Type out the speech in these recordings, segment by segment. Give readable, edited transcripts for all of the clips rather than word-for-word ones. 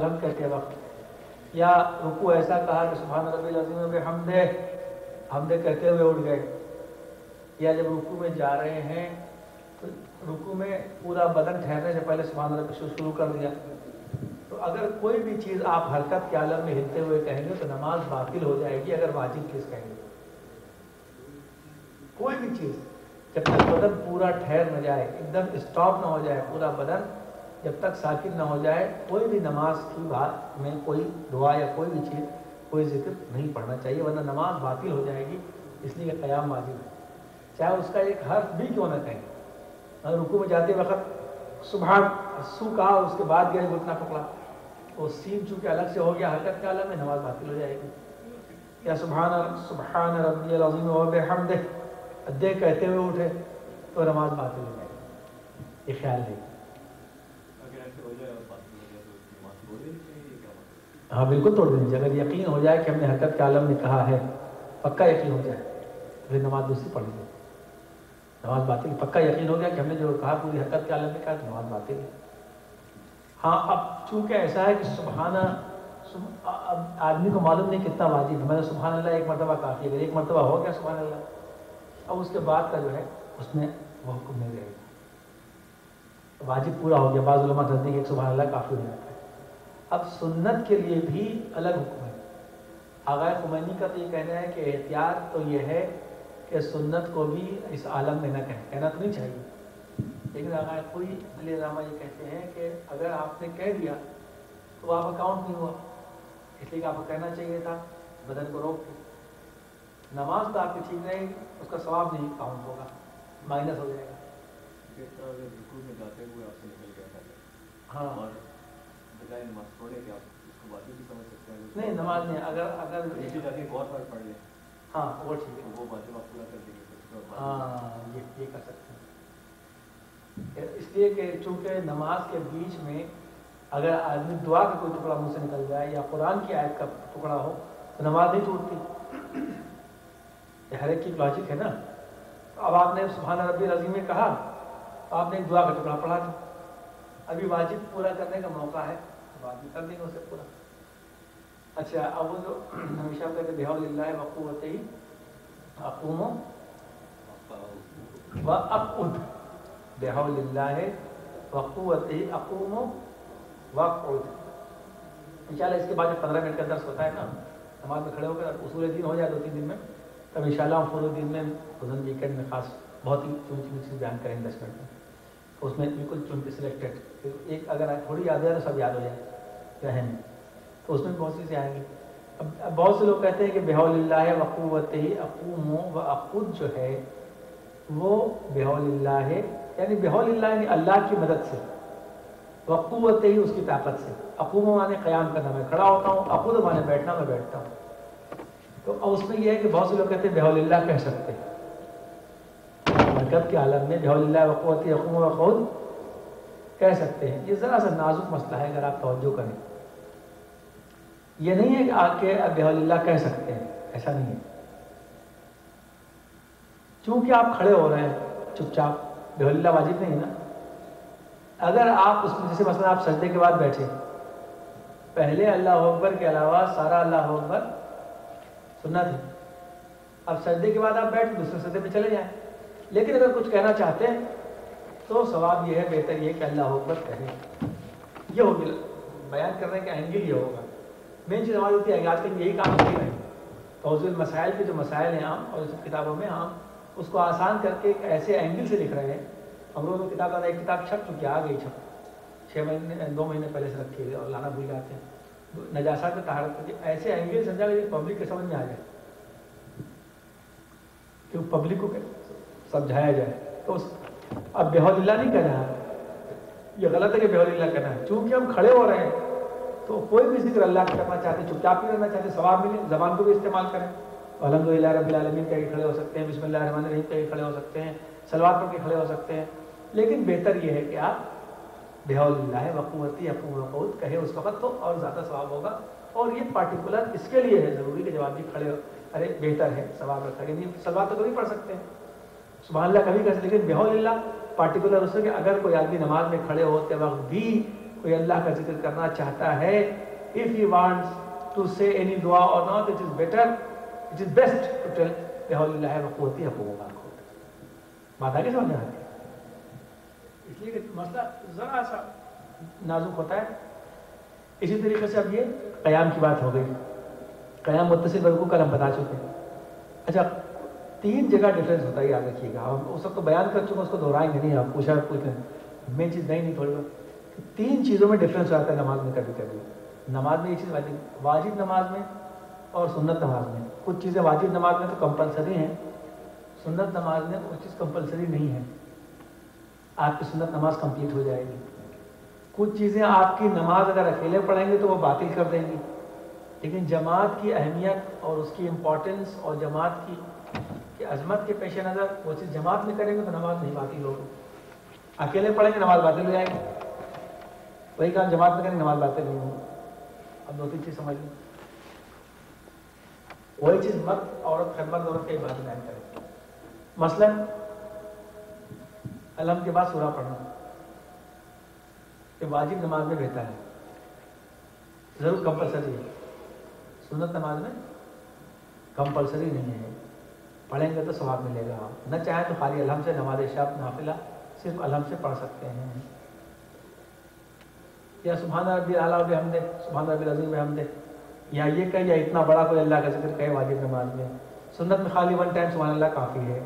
قلم کہتے وقت، یا رکوع ایسا کہا کہ سبحان ربی العظیم و بحمدہ حمدے کہتے ہوئے اٹھ گئے، یا جب رکوع میں جا رہے ہیں تو رکوع میں پورا بدن ٹھہرنے سے پہلے سبحان ربی شروع کر دیا، تو اگر کوئی بھی چیز آپ حرکت کے عالم میں ہلتے ہوئے کہیں گے تو نماز باطل ہو جائے گی۔ اگر واجب چیز کہیں گے، کوئی بھی چیز جب تک بدن پورا ٹھہر نہ جائے، ایک دم اسٹاپ نہ ہو جائے پورا بدن، جب تک ساکن نہ ہو جائے، کوئی بھی نماز کی بات میں کوئی دعا یا کوئی بھی چیز، کوئی ذکر نہیں پڑھنا چاہیے، ورنہ نماز باطل ہو جائے گی۔ اس لیے قیام واجب ہے، چاہے اس کا ایک حرف بھی کیوں نہ کہیں۔ اگر رکوع میں جاتے وقت سبحان سو کہا، اس کے بعد گئے گھٹنا پکڑا، وہ سین چونکہ الگ سے ہو گیا حرکت کے عالم میں، نماز باطل ہو جائے گی۔ یا سبحان ربی العظیم و بحمدہ ادے کہتے ہوئے اٹھے تو نماز باطل ہو جائے گی۔ یہ خیال ہے۔ ہاں بالکل توڑ دینی چاہیے، اگر یقین ہو جائے کہ ہم نے حرکت کے عالم میں کہا ہے، پکا یقین ہو جائے، پھر نماز دوسری پڑھ لی، نماز باطل۔ پکا یقین ہو گیا کہ ہم نے جو کہا پوری حرکت کے عالم میں کہا تو نماز باطل ہے۔ ہاں اب چونکہ ایسا ہے کہ سبحانہ، اب آدمی کو معلوم نہیں کتنا واجب ہے، میں نے سبحان اللہ ایک مرتبہ کافی ہے، اگر ایک مرتبہ ہو گیا سبحان اللہ، اب اس کے بعد کا جو ہے اس میں وہ حکم نہیں رہے گا، واجب پورا ہو گیا۔ بعض علماء کہتے ہیں کہ ایک سبحان اللہ کافی ہو جاتا ہے۔ اب سنت کے لیے بھی الگ حکم ہے۔ آغا خمینی کا تو یہ کہنا ہے کہ احتیاط تو یہ ہے کہ سنت کو بھی اس عالم میں نہ کہیں، کہنا تو نہیں چاہیے، لیکن آغا کوئی علیہ الرحمہ یہ کہتے ہیں کہ اگر آپ نے کہہ دیا تو آپ اکاؤنٹ نہیں ہوا، اس لیے کہ آپ کو کہنا چاہیے تھا، بدن کو روک کے۔ نماز تو آپ کی ٹھیک رہے گی، اس کا ثواب نہیں کاؤنٹ ہوگا، مائنس ہو جائے گا۔ رکوع میں جاتے ہوئے آپ سے نکل گیا تھا، ہاں اور بجائے نماز چھوڑے کہ آپ اس کو واجب بھی سمجھ سکتے ہیں، نہیں نماز نہیں، اگر نیچے جا کے غور پر پڑھ لیں، ہاں وہ ٹھیک ہے، وہ واجب آپ پورا کر دیں گے۔ ہاں یہ کر سکتے ہیں، اس لیے کہ چونکہ نماز کے بیچ میں اگر آدمی دعا کا کوئی ٹکڑا منہ سے نکل جائے یا قرآن کی آیت کا ٹکڑا ہو تو نماز نہیں ٹوٹتی، یہ ہر ایک کی لاجک ہے نا۔ اب آپ نے سبحان ربی العظیم میں کہا، آپ نے ایک دعا کا ٹکڑا پڑھا تھا، ابھی واجب پورا کرنے کا موقع ہے، واجب کر دیں گے اسے پورا۔ اچھا اب وہ جو ہمیشہ کہتے بحول اللہ وقوتہ اقوم و اقعد، بحول اللہ وقوتہ اقوم و اقعد۔ انشاءاللہ اس کے بعد جو 15 منٹ کا درس ہوتا ہے نا، نماز میں کھڑے ہو کر اصول دین ہو جائے 2-3 دن میں، تب انشاءاللہ ہم فروع دین میں حضن ویکینڈ میں خاص بہت ہی چونچی چیز بیان کریں گے 10 منٹ میں، اس میں بالکل چن کے سلیکٹڈ، ایک اگر تھوڑی یاد ہے تو سب یاد ہو جائے رہے ہیں، تو اس میں بہت چیزیں آئیں گی۔ اب بہت سے لوگ کہتے ہیں کہ بحول اللہ وقوتہ اقوم و اقعد جو ہے وہ بحول اللہ ہے، یعنی بحول اللہ یعنی اللہ کی مدد سے، وقوتہ ہی اس کی طاقت سے، اقوم مانے قیام کرنا، میں کھڑا ہوتا ہوں، اقعد مانے بیٹھنا، میں بیٹھتا ہوں۔ تو اب اس میں یہ ہے کہ بہت سے لوگ کہتے ہیں بحول اللہ کہہ سکتے ہیں، حرکت کے عالم میں بحول اللہ وقوتہ اقوم و اقعد کہہ سکتے ہیں۔ یہ ذرا سا نازک مسئلہ ہے، اگر آپ توجہ کریں، یہ نہیں ہے کہ آ کے بحول اللہ کہہ سکتے ہیں، ایسا نہیں ہے، چونکہ آپ کھڑے ہو رہے ہیں چپ چاپ، بحول اللہ واجب نہیں ہے نا۔ اگر آپ اس میں جیسے مثلا آپ سجدے کے بعد بیٹھے، پہلے اللہ اکبر کے علاوہ سارا اللہ اکبر سنت ہے، اب سجدے کے بعد آپ بیٹھ دوسرے سجدے پہ چلے جائیں، لیکن اگر کچھ کہنا چاہتے ہیں تو ثواب یہ ہے، بہتر یہ کہ اللہ اکبر کہیں، یہ ہوگی بیان کرنے کا اینگل یہ ہوگا۔ مین چیز ہماری ہوتی ہے آج کل یہی کام نہیں ہے، توضیح المسائل کے جو مسائل ہیں عام اور اس کتابوں میں ہم اس کو آسان کر کے ایک ایسے اینگل سے لکھ رہے ہیں۔ ہم لوگوں کی کتاب ایک کتاب چھپ چکی، آ گئی چھپ 2 مہینے پہلے سے رکھی ہے اور لانا بھول جاتے ہیں، نجاسات میں طہارت کے ایسے اینگل سمجھا کہ پبلک کے سمجھ میں آ جائے، کہ پبلک کو سمجھایا جائے۔ تو اب بحول اللہ نہیں کہنا ہے، یہ غلط ہے کہ بحول اللہ کہنا ہے، چونکہ ہم کھڑے ہو رہے ہیں تو کوئی بھی ذکر اللہ کا کرنا چاہتے، چپ چاپ نہیں رہنا چاہتے، ثواب ملے، زبان کو بھی استعمال کریں، الحمدللہ رب العالمین کہہ کے کھڑے ہو سکتے ہیں، بسم اللہ الرحمن الرحیم کہہ کے کھڑے ہو سکتے ہیں، صلوات پڑھ کے کھڑے ہو سکتے ہیں، لیکن بہتر یہ ہے کہ آپ بحول اللہ وقوتہ اقوم و اقعد کہے اس وقت، تو اور زیادہ ثواب ہوگا۔ اور یہ پارٹیکولر اس کے لیے ہے ضروری کہ جب آپ بھی کھڑے ہو، ارے بہتر ہے ثواب رکھا کہ نہیں، صلوات تو کبھی پڑھ سکتے ہیں، سبحان اللہ کبھی کہہ سکتے، لیکن بحول اللہ پارٹیکولر اس سے کہ اگر کوئی آدمی نماز میں کھڑے ہوتے وقت بھی کوئی اللہ کا ذکر کرنا چاہتا ہے, if he wants to say any dua or not, it is better, it is best to tell بحول اللہ وقوتی اقوم الخوت. بات آگے سمجھ آتی ہے, اس لیے کہ مسئلہ ذرا سا نازک ہوتا ہے. اسی طریقے سے اب یہ قیام کی بات ہو گئی. قیام متصل برکو کل ہم بتا چکے ہیں. اچھا 3 جگہ ڈفرینس ہوتا ہے, یاد رکھیے گا. ہم اس وقت تو بیان کر چکے, اس کو دہرائیں گے نہیں. آپ پوچھا کچھ مین چیز نہیں تھوڑی بہت 3 چیزوں میں ڈفرینس ہو جاتا ہے نماز میں. کبھی کبھی نماز میں یہ چیز واجب نماز میں اور سنت نماز میں. کچھ چیزیں واجب نماز میں تو کمپلسری ہیں, سنت نماز میں وہ چیز کمپلسری نہیں ہے. آپ کی سنت نماز کمپلیٹ ہو جائے گی. کچھ چیزیں آپ کی نماز اگر اکیلے پڑھیں گے تو وہ باطل کر دیں گی, لیکن جماعت کی اہمیت اور اس کی امپورٹنس اور جماعت کی عظمت کے پیش نظر وہ چیز جماعت میں کریں گے تو نماز نہیں باطل ہوگی. اکیلے پڑھیں گے نماز باطل ہو جائے گی, وہی کام جماعت میں کریں گے نماز باطل نہیں ہوگی. اب 2-3 چیز سمجھ لیں. وہی چیز مرد عورت خدمت عورت کے بعد بیان کریں. مثلا علم کے بعد سورہ پڑھنا یہ واجب نماز میں بہتر ہے, ضرور کمپلسری ہے. سنت نماز میں کمپلسری نہیں ہے, پڑھیں گے تو ثواب ملے گا. نہ چاہیں تو خالی الحم سے نماز شب نافلہ صرف الحم سے پڑھ سکتے ہیں, یا سبحان ربی اعلیٰ بحمدہ, سبحان ربی العظیم بحمدہ, یا یہ کہ یا اتنا بڑا کوئی اللہ کا ذکر کہے واجب نماز میں. سنت میں خالی 1 ٹائم سبحان اللہ کافی ہے.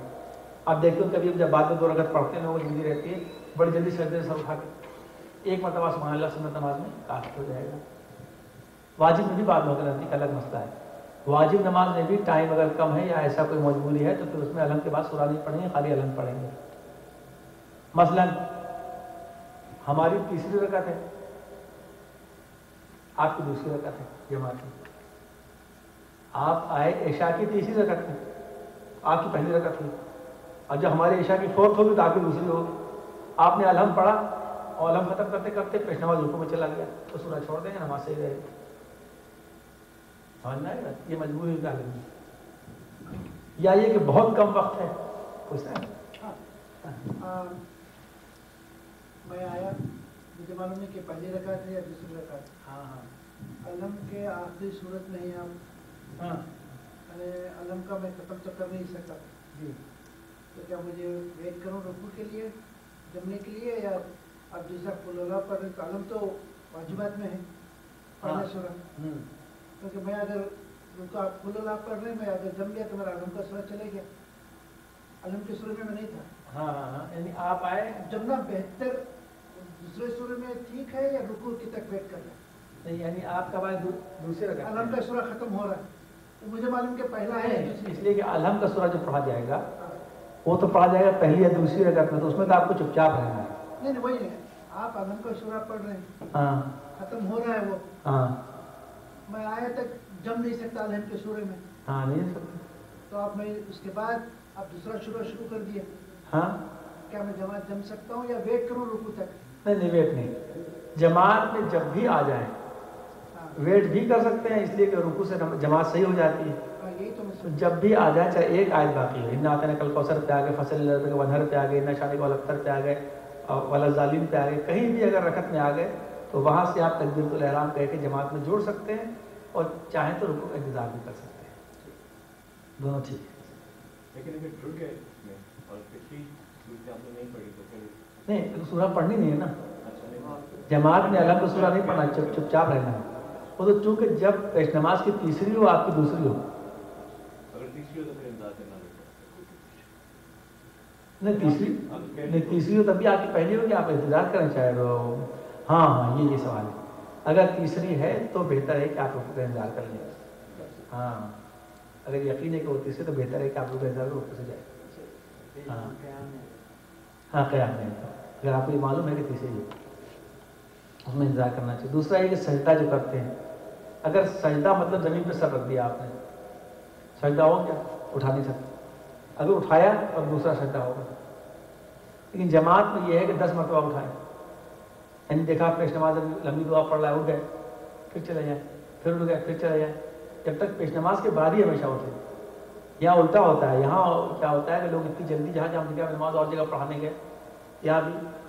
آپ دیکھتے ہو کبھی جب بعد میں 2 رکعت پڑھتے ہیں لوگوں کو جلدی رہتی ہے, بڑی جلدی سجدے سے اٹھا کے 1 مرتبہ سبحان اللہ سنت نماز میں کافی ہو جائے گا. واجب میں بھی بعد میں ہوگا, ایک الگ مسئلہ ہے. واجب نماز میں بھی ٹائم اگر کم ہے یا ایسا کوئی مجبوری ہے تو پھر اس میں الحمد کے بعد سورہ نہیں پڑھیں گے, خالی الحمد پڑھیں گے. مثلا ہماری تیسری رکعت ہے, آپ کی دوسری رکعت ہے جماعت کی. آپ آئے عشاء کی تیسری رکعت میں, آپ کی پہلی رکعت ہوئی, اور جب ہمارے عشاء کی 4th ہوگی تو آپ کی دوسری ہوگی. آپ نے الحمد پڑھا اور الحمد ختم کرتے کرتے پیش نماز رکوع میں چلا گیا تو سورہ چھوڑ دیں گے, نماز صحیح رہے گی. سمجھنا ہے, یہ مجبوری کا حل ہے. یا یہ کہ بہت کم وقت ہے, پوچھنا ہے. میں آیا, مجھے معلوم ہے کہ پہلی رکعت ہے یا دوسری رکعت. ہاں علم کے آخری صورت میں ہی آپ, علم کا میں ختم تو کر نہیں سکتا جی, تو کیا مجھے ویٹ کروں رکوع کے لیے, جمنے کے لیے, یا اب جیسا قل اللہ پڑھ رہے تو علم تو واجبات میں ہے پہلا سورہ, کیونکہ میں اگر رکوع قل اللہ پڑھ رہے میں اگر جم گیا تو میرا علم کا سورہ چلے گیا. علم کے سورے میں نہیں تھا. ہاں یعنی آپ آئے جمنا بہتر دوسرے سورے میں ٹھیک ہے یا رکوع کی تک ویٹ کرنا نہیں, یعنی آپ کا بعد دوسرے رکعت علم کا سورہ ختم ہو رہا ہے تو مجھے معلوم کہ پہلا ہے, اس لیے کہ الحم کا سورہ جو پڑھا جائے گا وہ تو پڑھا جائے گا پہلی یا دوسری رکعت میں, تو اس میں تو آپ کو چپ چاپ رہنا ہے. نہیں وہی ہے, آپ علم کا سورہ پڑھ رہے ہیں, ہاں ختم ہو رہا ہے وہ, ہاں میں آیا تک جم نہیں سکتا علم کے سورے میں, ہاں نہیں سکتے. تو آپ میں اس کے بعد آپ دوسرا شروع کر دیا, ہاں کیا میں جماعت جم سکتا ہوں یا ویٹ کروں رکوع تک؟ نہیں ویٹ نہیں, جماعت میں جب بھی آ جائیں ویٹ بھی کر سکتے ہیں, اس لیے کہ رکوع سے جماعت صحیح ہو جاتی ہے. یہی تو تو جب بھی آ جائیں, چاہے ایک آیت باقی ہو, ان آتے کل کوثر پہ آ گئے, فصل ونہر پہ آ گئے, نہ شانی والختر پہ آ گئے, ولا ظالم پہ آ گئے, کہیں بھی اگر رکعت میں آ گئے تو وہاں سے آپ تکبیرۃ الاحرام کہہ کے جماعت میں جوڑ سکتے ہیں, اور چاہیں تو رکوع کا انتظار بھی کر سکتے ہیں. دونوں ٹھیک ہے. لیکن اگر ٹوٹ گئے اس میں اور پچھلی صورت آپ نے نہیں پڑھی تو پھر نہیں, سورہ پڑھنی نہیں ہے نا. اچھا نہیں, جماعت میں الحمد سورہ نہیں پڑھنا, چپ چاپ رہنا ہے. وہ تو چونکہ جب پیش نماز کی تیسری ہو آپ کی دوسری ہو, اگر تیسری ہو تو پھر انتظار کرنا پڑتا. نہیں تیسری ہو تب بھی آپ کی پہلی ہوگی, آپ انتظار کرنا چاہے تو. ہاں یہ سوال ہے. اگر تیسری ہے تو بہتر ہے کہ آپ رکوع کا انتظار کر لیں. ہاں اگر یقین ہے کہ وہ تیسری تو بہتر ہے کہ آپ رکوع کا انتظار رکوع سے جائیں. ہاں قیام میں اگر آپ کو یہ معلوم ہے کہ تیسری ہے اس میں انتظار کرنا چاہیے. دوسرا یہ کہ سجدہ جو کرتے ہیں, اگر سجدہ مطلب زمین پہ سر رکھ دیا آپ نے, سجدہ ہو گیا, اٹھا نہیں سکتے. اگر اٹھایا اور دوسرا سجدہ ہوگا. لیکن جماعت میں یہ ہے کہ 10 مرتبہ اٹھائیں, یعنی دیکھا پیش نماز لمبی دعا پڑھ رہا ہے, اٹھ گئے پھر چلے جائیں, پھر اٹھ گئے پھر چلے جائیں, جب تک پیش نماز کے بعد ہی ہمیشہ اٹھے. یہاں الٹا ہوتا ہے, یہاں کیا ہوتا ہے کہ لوگ اتنی جلدی جہاں نماز اور جگہ پڑھانے گئے, یہاں بھی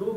2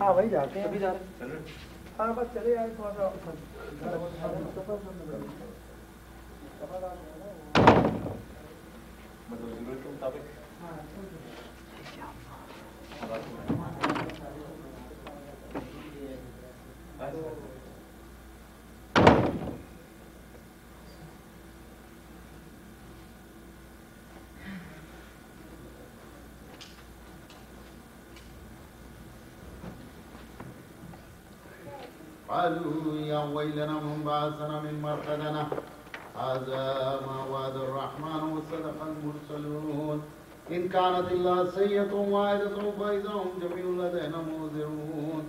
ہاں وہی جاتے ہیں. چل رہے ہاں بس چلے آئے تھوڑا سا. مطلب ضرورت کے مطابق قالوا يا ويلنا من بعثنا من مرقدنا هذا ما وعد الرحمن وصدق المرسلون إن كانت إلا سيئة واحدة فإذا هم جميع لدينا منذرون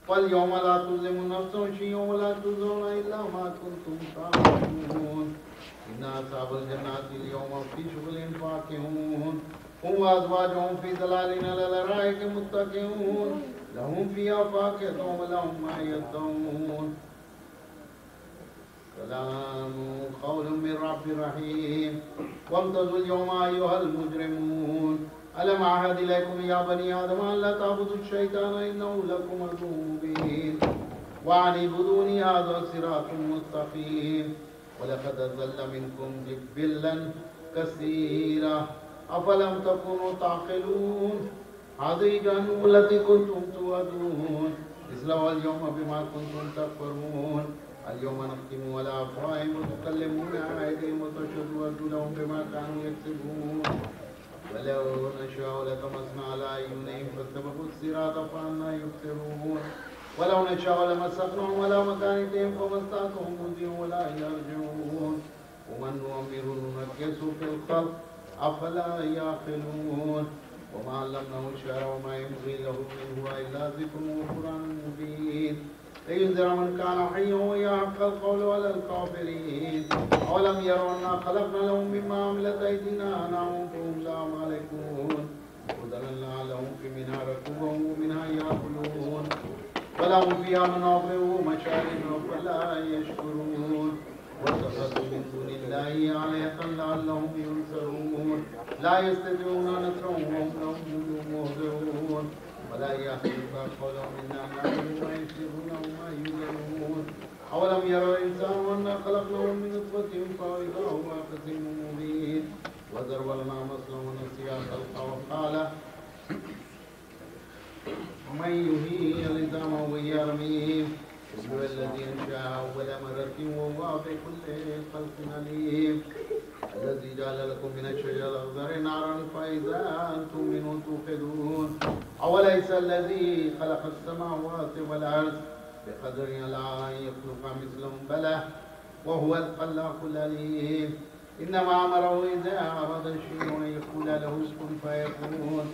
واليوم لا تظلم نفس شيئا ولا تجزون إلا ما كنتم تعملون إن أصحاب الجنات اليوم في شغل فاكهون هم وأزواجهم في ظلال على الأرائك متكئون لهم فيها فاكهة ولهم ما يدعون سلام قول من رب رحيم وامتازوا اليوم أيها المجرمون ألم أعهد إليكم يا بني آدم أن لا تعبدوا الشيطان إنه لكم عدو مبين وأن اعبدوني هذا صراط مستقيم ولقد أضل منكم جبلا كثيرا أفلم تكونوا تعقلون هذه جهنم التي كنتم توعدون اصلوها اليوم بما كنتم تكفرون اليوم نختم على أفواههم وتكلمنا أيديهم وتشهد أرجلهم بما كانوا يكسبون ولو نشاء لطمسنا على أعينهم فاستبقوا الصراط فأنى يبصرون ولو نشاء لمسخناهم على مكانتهم فما استطاعوا مضيا ولا يرجعون ومن نؤمره ننكسه في الخلق أفلا يعقلون وما علمناه الشعر وما ينبغي له إن هو إلا ذكر وقرآن مبين لينذر من كان حيا ويحق القول على الكافرين أولم يروا أنا خلقنا لهم مما عملت أيدينا أنعاما فهم لها مالكون وذللنا لهم منها ركوبهم ومنها يأكلون ولهم فيها منافع ومشارب فلا يشكرون واتخذوا من دون الله آلهة لعلهم ينصرون لا يستطيعون نصرهم وهم لهم مهزمون ولا يحسبك قولهم إنا نعلم ما يسرون وما يعلنون أولم يرى الإنسان أنا خلقناه من نطفة فإذا هو خصيم مبين وضرب لنا مثلا ونسي خلقه وقال ومن يحيي العظام وهي رميم هو الذي أنشأها أول مرة وهو بكل خلق عليم الذي جعل لكم من الشجر الأخضر نارا فإذا أنتم منه توقدون أوليس الذي خلق السماوات والأرض بقدر على أن يخلق مثلهم بلى وهو الخلاق العليم إنما أمره إذا أراد شيئا أن يقول له كن فيكون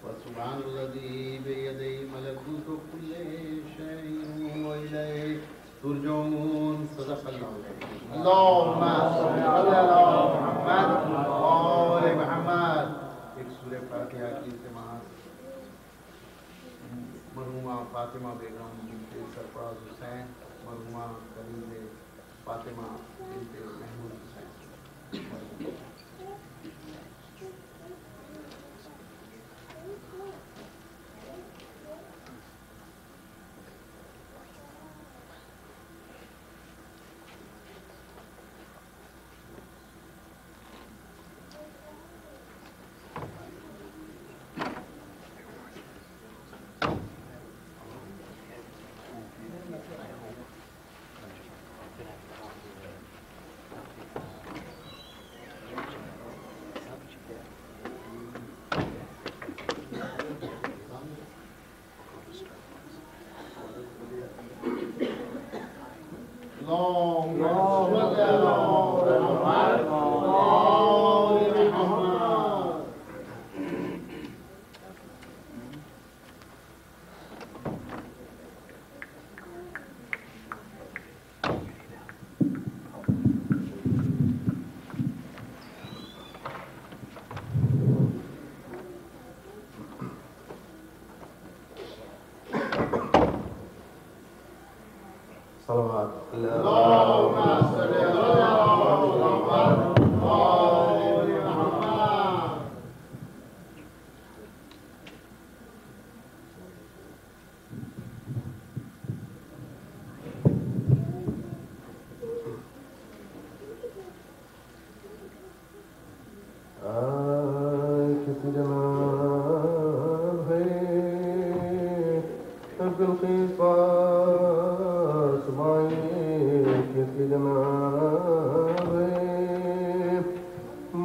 وسبحان الذي بيده ملكوت كل شيء وإليه ترجعون صدق الله اللهم صل على محمد وآل محمد ایک سورہ فاتحہ کی سماعت مرحومہ فاطمہ بیگم بنت سرفراز حسین مرحومہ خلیل فاطمہ بنت محمود حسین صلوات اللهم صل على محمد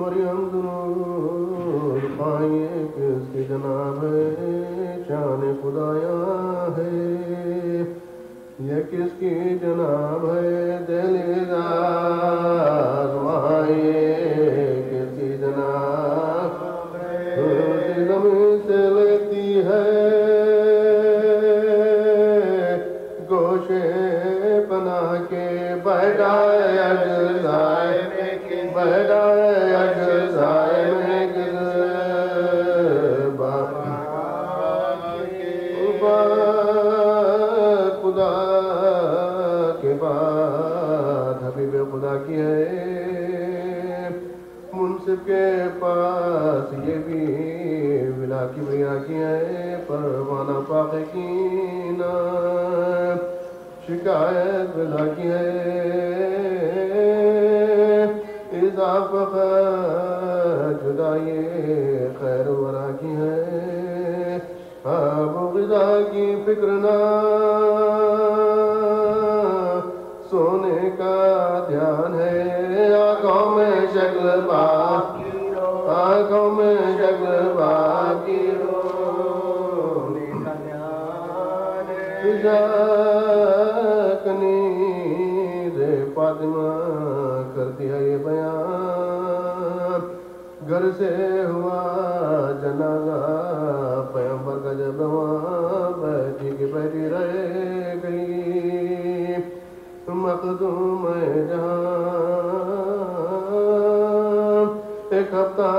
فوری ہم درود پائیں کس کی جناب ہے شان خدایا ہے یہ کس کی جناب ہے دل آزمائے کس کی جناب زمین سے لیتی ہے گوشے پناہ کے بیٹھائے اجزائے بیٹھائے اجزائے میں خدا کے بعد حبیب خدا کی ہے منصف کے پاس یہ بھی ولا کی بیا کی ہے پروانہ پاک کی نا شکایت ولا کی ہے اضافہ جدائی خیر ورا کی ہے آب و غذا کی فکر نہ سونے کا دھیان ہے آنکھوں میں شکل باقی آنکھوں میں شکل باقی رونے کا دھیان کنی دے فاطمہ کرتی ہے یہ بیان گھر سے ہوا جنازہ پیغمبر کا جب وہاں بیٹھی کی بیٹھی رہ گئی مخدوم جہاں ایک ہفتہ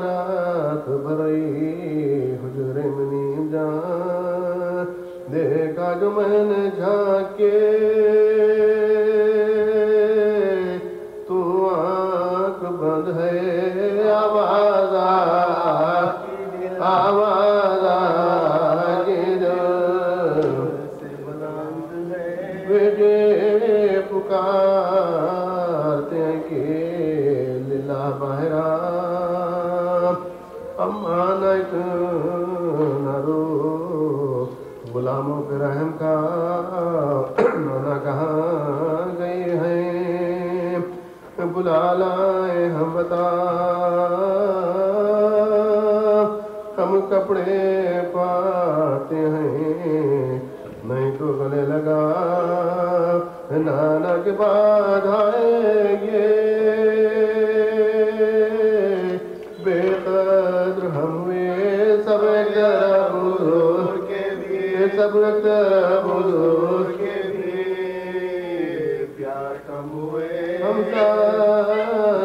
رات بھری حجرے میں نیم جان دیکھا جو میں نے جھانک کے تو آنکھ بند ہے آواز بیٹے پکارتے ہیں کہ للہ باہرہ امانت نہ رو غلاموں کے رحم کا نہ کہاں گئے ہیں بلا لائے ہم بتا ہم کپڑے پاتے ہیں نہیں تو گلے لگا نانا کے بعد آئیں گے بے قدر ہم ہوئے سب ایک طرح حضور کے بھی سب ایک طرح حضور کے بھی پیار کم ہوئے ہم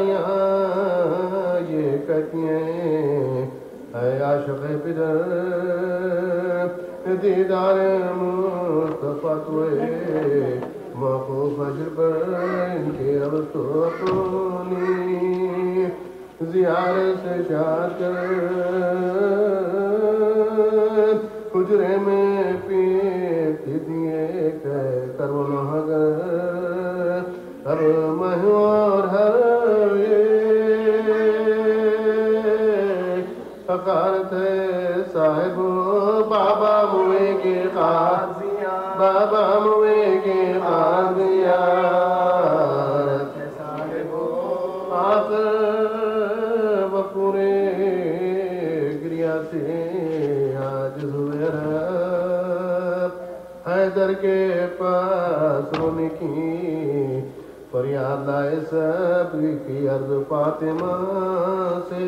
یہاں یہ کہتی ہیں اے عاشق پدر دیدار مصطفیٰ توئے موقوف اجر پر ان کے اب تو اپنی زیارت سے شاد کر حجرے میں پیتی دیے کر وہ نوگر ہر مہو اور ہر حقارت ہے صاحب بابا موے کے قاضیاں بابا موے کے قاضیاں صاحب آخر بپورے گریا سے آج ہوئے رب حیدر کے پاس رونے کی فریاد لائے سب کی عرض فاطمہ سے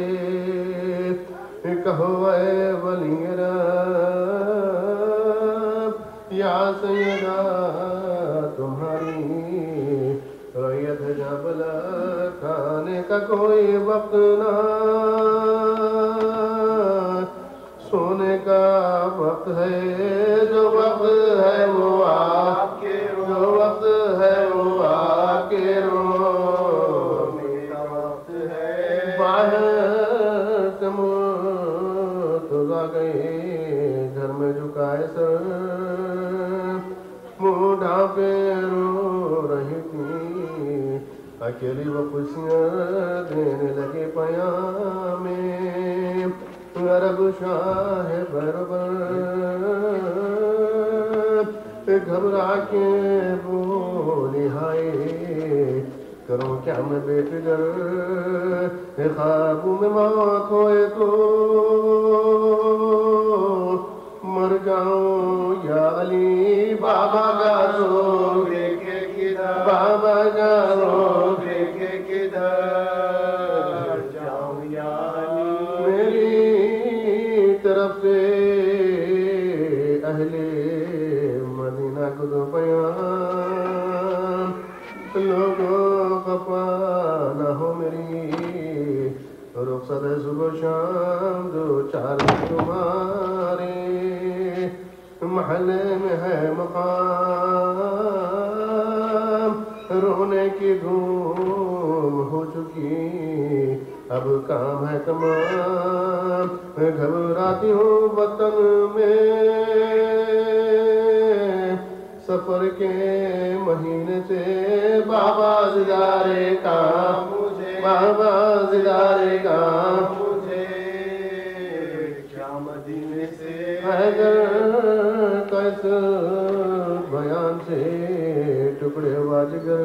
کہو اے ولی رب یا سیدہ تمہاری رعیت ہے جہاں بلا کھانے کا کوئی وقت نہ سونے کا وقت ہے جو وقت ہے وہ آپ کے جو وقت ہے وہ آپ کے رونے کا وقت ہے باہر گئے گھر میں جھکائے سر منہ ڈھانپے رو رہی تھی اکیلی وہ خوشیاں دینے لگے پیام میں عرب شاہ بربر گھبرا کے بولی ہائے کروں کیا میں بے فکر خواب میں موت ہوئے تو مر جاؤں یا علی بابا کا رو دیکھے کدھر بابا کا رو دیکھے کدھر جاؤں یا علی میری طرف سے اہل مدینہ کو دو پیام لوگوں خفا نہ ہو میری رخصت ہے صبح شام دو چار تمہارے محلے میں ہے مقام رونے کی دھوم ہو چکی اب کام ہے تمام میں گھبراتی ہوں وطن میں سفر کے مہینے سے بابا زدارے کا مجھے بابا زدارے کا مجھے کیا مدینے سے حیدر کیس بیان سے ٹکڑے واجگر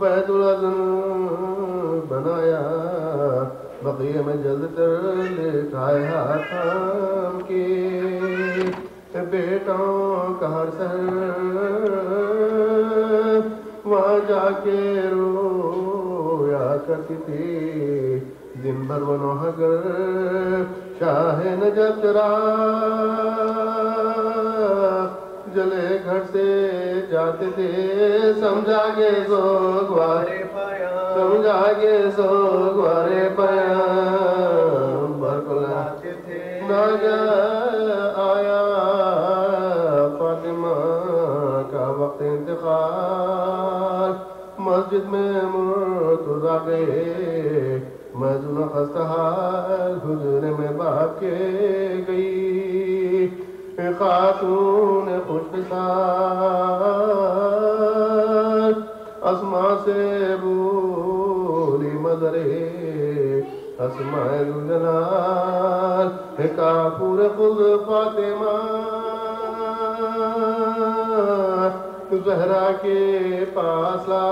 بیت العظم بنایا بقیہ میں جلد تر لکھائے ہاتھ کے بیٹوں کا ہر سر وہاں جا کے رویا کرتی تھی دن بھر بنو اگر شاہ نجف چرا جلے گھر سے جاتے تھے سمجھا کے سوگوارے پایا سمجھا کے سوگوارے پایا برکلاتے تھے ناگا آیا فاطمہ کا وقت انتقال مسجد میں مرتضی گئے مجنون خستہ حال حضور میں باپ کے گئی خاتون خوش مثال اسما سے بولی مدرے اسماء ذوالجلال کافور خود فاطمہ زہرا کے پاس لا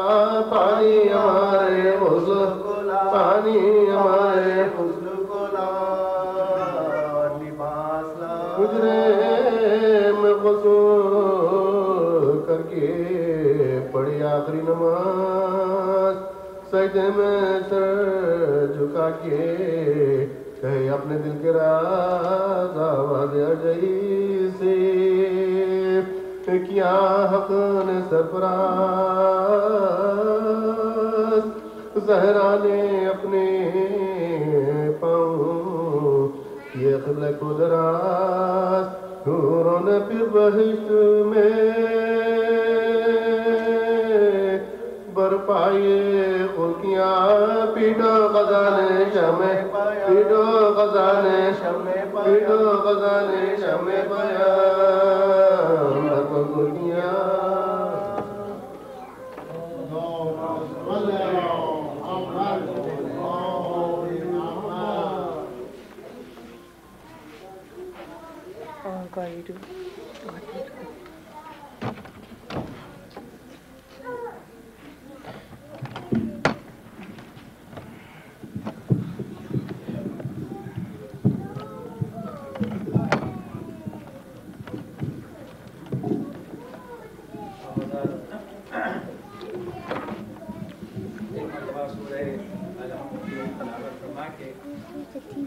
پانی ہمارے حسن کو لا پانی ہمارے حسن کو لا لباس لا حجرے میں غسل کر کے پڑھی آخری نماز سجدے میں سر جھکا کے کہے اپنے دل کے راز آواز ارجعی سے کیا حق نے سرفراز زہرا نے اپنے پاؤں یہ قبلہ کو دراز حوروں نے پھر بہشت میں برپائے خلقیاں پیٹو خزانے شمع پیٹو خزانے شمع پیٹو خزانے شمع پایا خلقیاں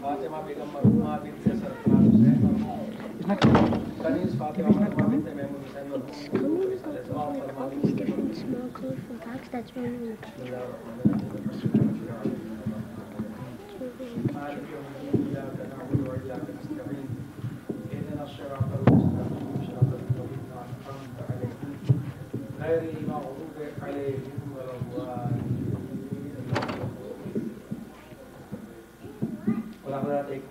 فاطمہ بیگم مرحومہ بنت سرفراز حسین کنیز فاطمہ مرحومہ بنت محمود حسین غیر المغضوب علیہم ولا الضالین. حضرات ایک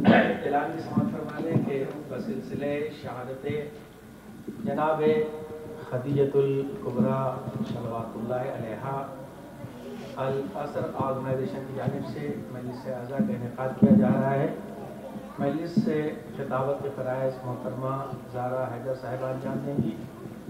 اعلان کی سماعت فرما لیں کہ بسلسلہ شہادت جناب خدیجۃ الکبریٰ صلوات اللہ علیہا العصر آرگنائزیشن کی جانب سے مجلس اعضاء کا انعقاد کیا جا رہا ہے. مجلس سے خطابت کے فرائض محترمہ زارا حیدر صاحبہ انجام دیں گی.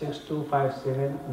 6257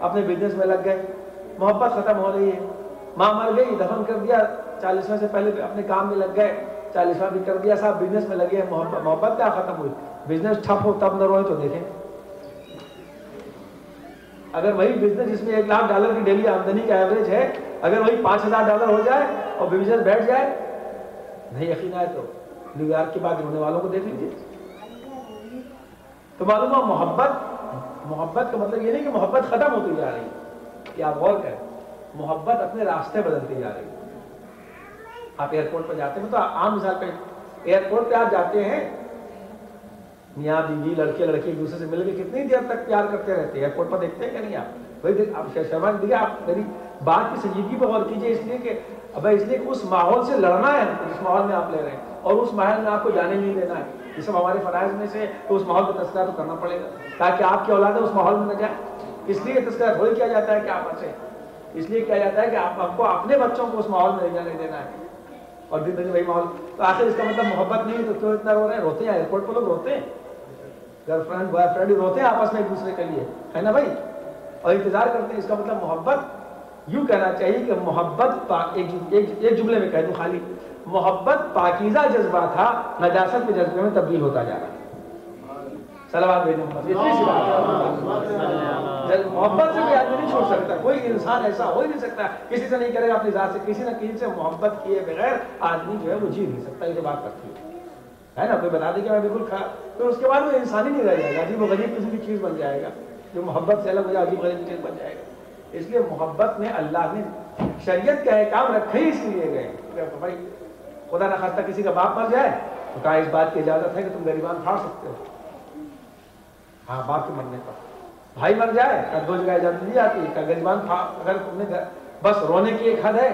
اپنے بزنس میں لگ گئے, محبت ختم ہو رہی ہے. ماں مر گئی دفن کر دیا, 40واں سے پہلے اپنے کام میں لگ گئے, 40واں بھی کر دیا, صاحب بزنس میں لگے. محبت کیا ختم ہوئی؟ بزنس ٹھپ ہو تب نہ روئے تو دیکھیں. اگر وہی بزنس جس میں $1,00,000 کی ڈیلی آمدنی کا ایوریج ہے, اگر وہی $5,000 ہو جائے اور بزنس بیٹھ جائے, نہیں یقین آئے تو نیو یارک کے بعد رونے والوں کو دیکھ لیجیے. تو معلوم ہو محبت کا مطلب یہ نہیں کہ محبت ختم ہوتی جا رہی ہے, کہ آپ غور کریں, محبت اپنے راستے بدلتی جا رہی ہے. آپ ایئرپورٹ پہ جاتے ہیں تو عام مثال پہ ایئرپورٹ پہ آپ جاتے ہیں, میاں بیوی لڑکے لڑکی ایک دوسرے سے مل کے کتنی دیر تک پیار کرتے رہتے ہیں, ایئرپورٹ پر دیکھتے ہیں کہ نہیں آپ؟ وہی آپ شرما دیکھیے, آپ میری بات کی سنجیدگی پہ غور کیجیے, اس لیے کہ اس لیے اس ماحول سے لڑنا ہے جس ماحول میں آپ لے رہے ہیں, اور اس ماحول میں آپ کو جانے نہیں دینا ہے. یہ سب ہمارے فرائض میں سے, تو اس ماحول کا تذکرہ تو کرنا پڑے گا تاکہ آپ کی اولاد اس ماحول میں نہ جائے. اس لیے تذکرہ تھوڑی کیا جاتا ہے کہ آپ بچیں, اس لیے کیا جاتا ہے کہ آپ کو اپنے بچوں کو اس ماحول میں نہیں جانے دینا ہے, اور دن دن وہی ماحول. تو آخر اس کا مطلب محبت نہیں, تو کیوں اتنا رو رہے ہیں؟ روتے ہیں ایئرپورٹ پہ لوگ روتے ہیں, گرل فرینڈ بوائے فرینڈ روتے ہیں آپس میں ایک دوسرے کے لیے, ہے نا بھائی, اور انتظار کرتے ہیں. اس کا مطلب محبت یوں کہنا چاہیے کہ محبت ایک جملے میں کہہ دوں خالی, محبت پاکیزہ جذبہ تھا, نجاست کے جذبے میں تبدیل ہوتا جا رہا ہے. صلوات بھیجو. محبت سے کوئی آدمی نہیں چھوڑ سکتا, کوئی انسان ایسا ہو ہی نہیں سکتا کسی سے نہیں کرے گا اپنی ذات سے, کسی نہ کسی سے محبت کیے بغیر آدمی جو ہے وہ جی نہیں سکتا. یہ بات کرتی ہے نا, کوئی بتا دے کہ میں بالکل کھا, تو اس کے بعد وہ انسان ہی نہیں رہ جائے گا, عجیب و غریب قسم کی چیز بن جائے گا. جو محبت سے الگ ہو جائے عجیب و غریب چیز بن جائے گا. اس لیے محبت میں اللہ نے شریعت کا احکام رکھے ہی اس لیے گئے. بھائی خدا نہ خواستہ کسی کا باپ مر جائے تو کہا اس بات کی اجازت ہے کہ تم غریبان پھاڑ سکتے ہو. ہاں باپ کے مرنے پر. بھائی مر جائے دو جگہ اجازت دی جاتی ہے کہ غریبان اگر تم نے بس رونے کی ایک حد ہے,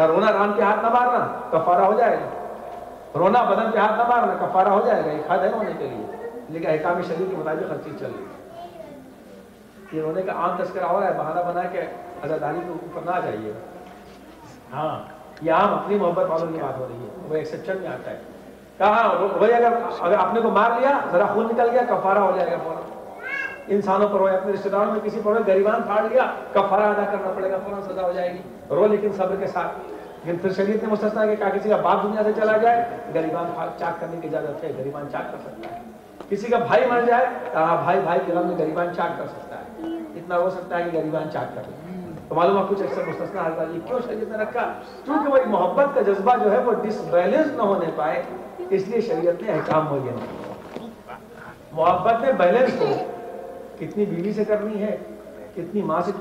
رونا ران کے ہاتھ نہ مارنا کفارہ ہو جائے گا, رونا بدن پہ ہاتھ نہ مارنا کفارہ ہو جائے گا, ایک حد ہے رونے کے لیے, لیکن احکام شریعت کے مطابق ہر چیز چل رہی ہے. یہ رونے کا عام تذکرہ ہو رہا ہے, بہانہ بنا کے عزاداری کے اوپر نہ آ جائیے. ہاں یہ عام اپنی محبت والوں کی بات ہو رہی ہے, وہ ایکسیپشن میں آتا ہے. کہاں وہی اگر اپنے کو مار لیا, ذرا خون نکل گیا, کفارہ ہو جائے گا فوراً. انسانوں پر ہو, اپنے رشتے داروں میں کسی پر ہو, غریبان پھاڑ لیا, کفارہ ادا کرنا پڑے گا, فوراً سزا ہو جائے گی. رو لیکن صبر کے ساتھ. لیکن پھر شریعت نے مستثنا کہ کسی کا باپ دنیا سے چلا جائے, غریبان چاک کرنے کی اجازت ہے, غریبان چاک کر سکتا ہے. کسی کا بھائی مر جائے, بھائی کے غم میں غریبان چاک کر سکتا ہے, اتنا ہو سکتا ہے کہ غریبان چاک کر لے. تو معلوم ہے کچھ اکثر مستثنا حالات. یہ کیوں شریعت نے رکھا؟ کیونکہ وہی محبت کا جذبہ جو ہے وہ ڈس بیلنس نہ ہونے پائے, اس لیے شریعت نے احکام معین کیا. محبت میں بیلنس ہو, کتنی بیوی سے کرنی ہے, کتنی ماں سے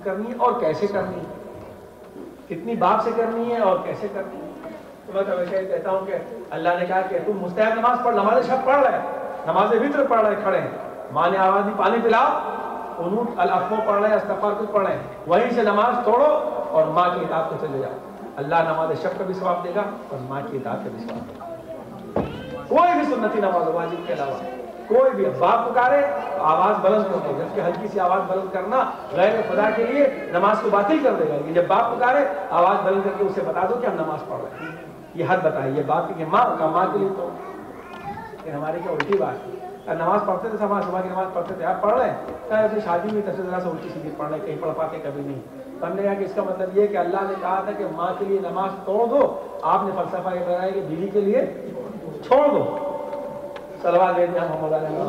کرنی ہے اور کیسے کرنی ہے, کتنی باپ سے کرنی ہے اور کیسے کرنی ہے. تو میں ہمیشہ یہ کہتا ہوں کہ اللہ نے کہا کہ تم مستحب نماز پڑھ, نماز شب پڑھ رہے, نماز وتر پڑھ رہے, کھڑے ہیں, ماں نے آواز دی پانی پلاؤ, قنوت الافو پڑھ رہے ہیں, استغفار کچھ پڑھ رہے ہیں, وہیں سے نماز توڑو اور ماں کی اطاعت کو چلے جاؤ. اللہ نماز شب کا بھی ثواب دے گا اور ماں کی اطاعت کا بھی ثواب دے گا. کوئی بھی سنتی نماز واجب کے علاوہ کوئی بھی باپ پکارے آواز بلند کر دے, جبکہ ہلکی سی آواز بلند کرنا غیر خدا کے لیے نماز کو باطل کر دے گا. جب باپ پکارے آواز بلند کر کے اسے بتا دو کہ ہم نماز پڑھ رہے ہیں, یہ حد بتائیے باپ کی. ماں کا ماں کے لیے تو ہماری کیا الٹی بات ہے, نماز پڑھتے تھے, صبح کی نماز پڑھتے تھے, آپ پڑھ رہے ہیں, کیا اپنی شادی میں تفصیل ذرا سے الٹی سیدھی پڑھ رہے ہیں, کہیں پڑھ پاتے کبھی نہیں. تو ہم نے کہا کہ اس کا مطلب یہ کہ اللہ نے کہا تھا کہ ماں کے لیے نماز توڑ دو, آپ نے فلسفہ یہ بنایا کہ بیوی کے لیے چھوڑ دو. صلوات دے دیں محمد علیہ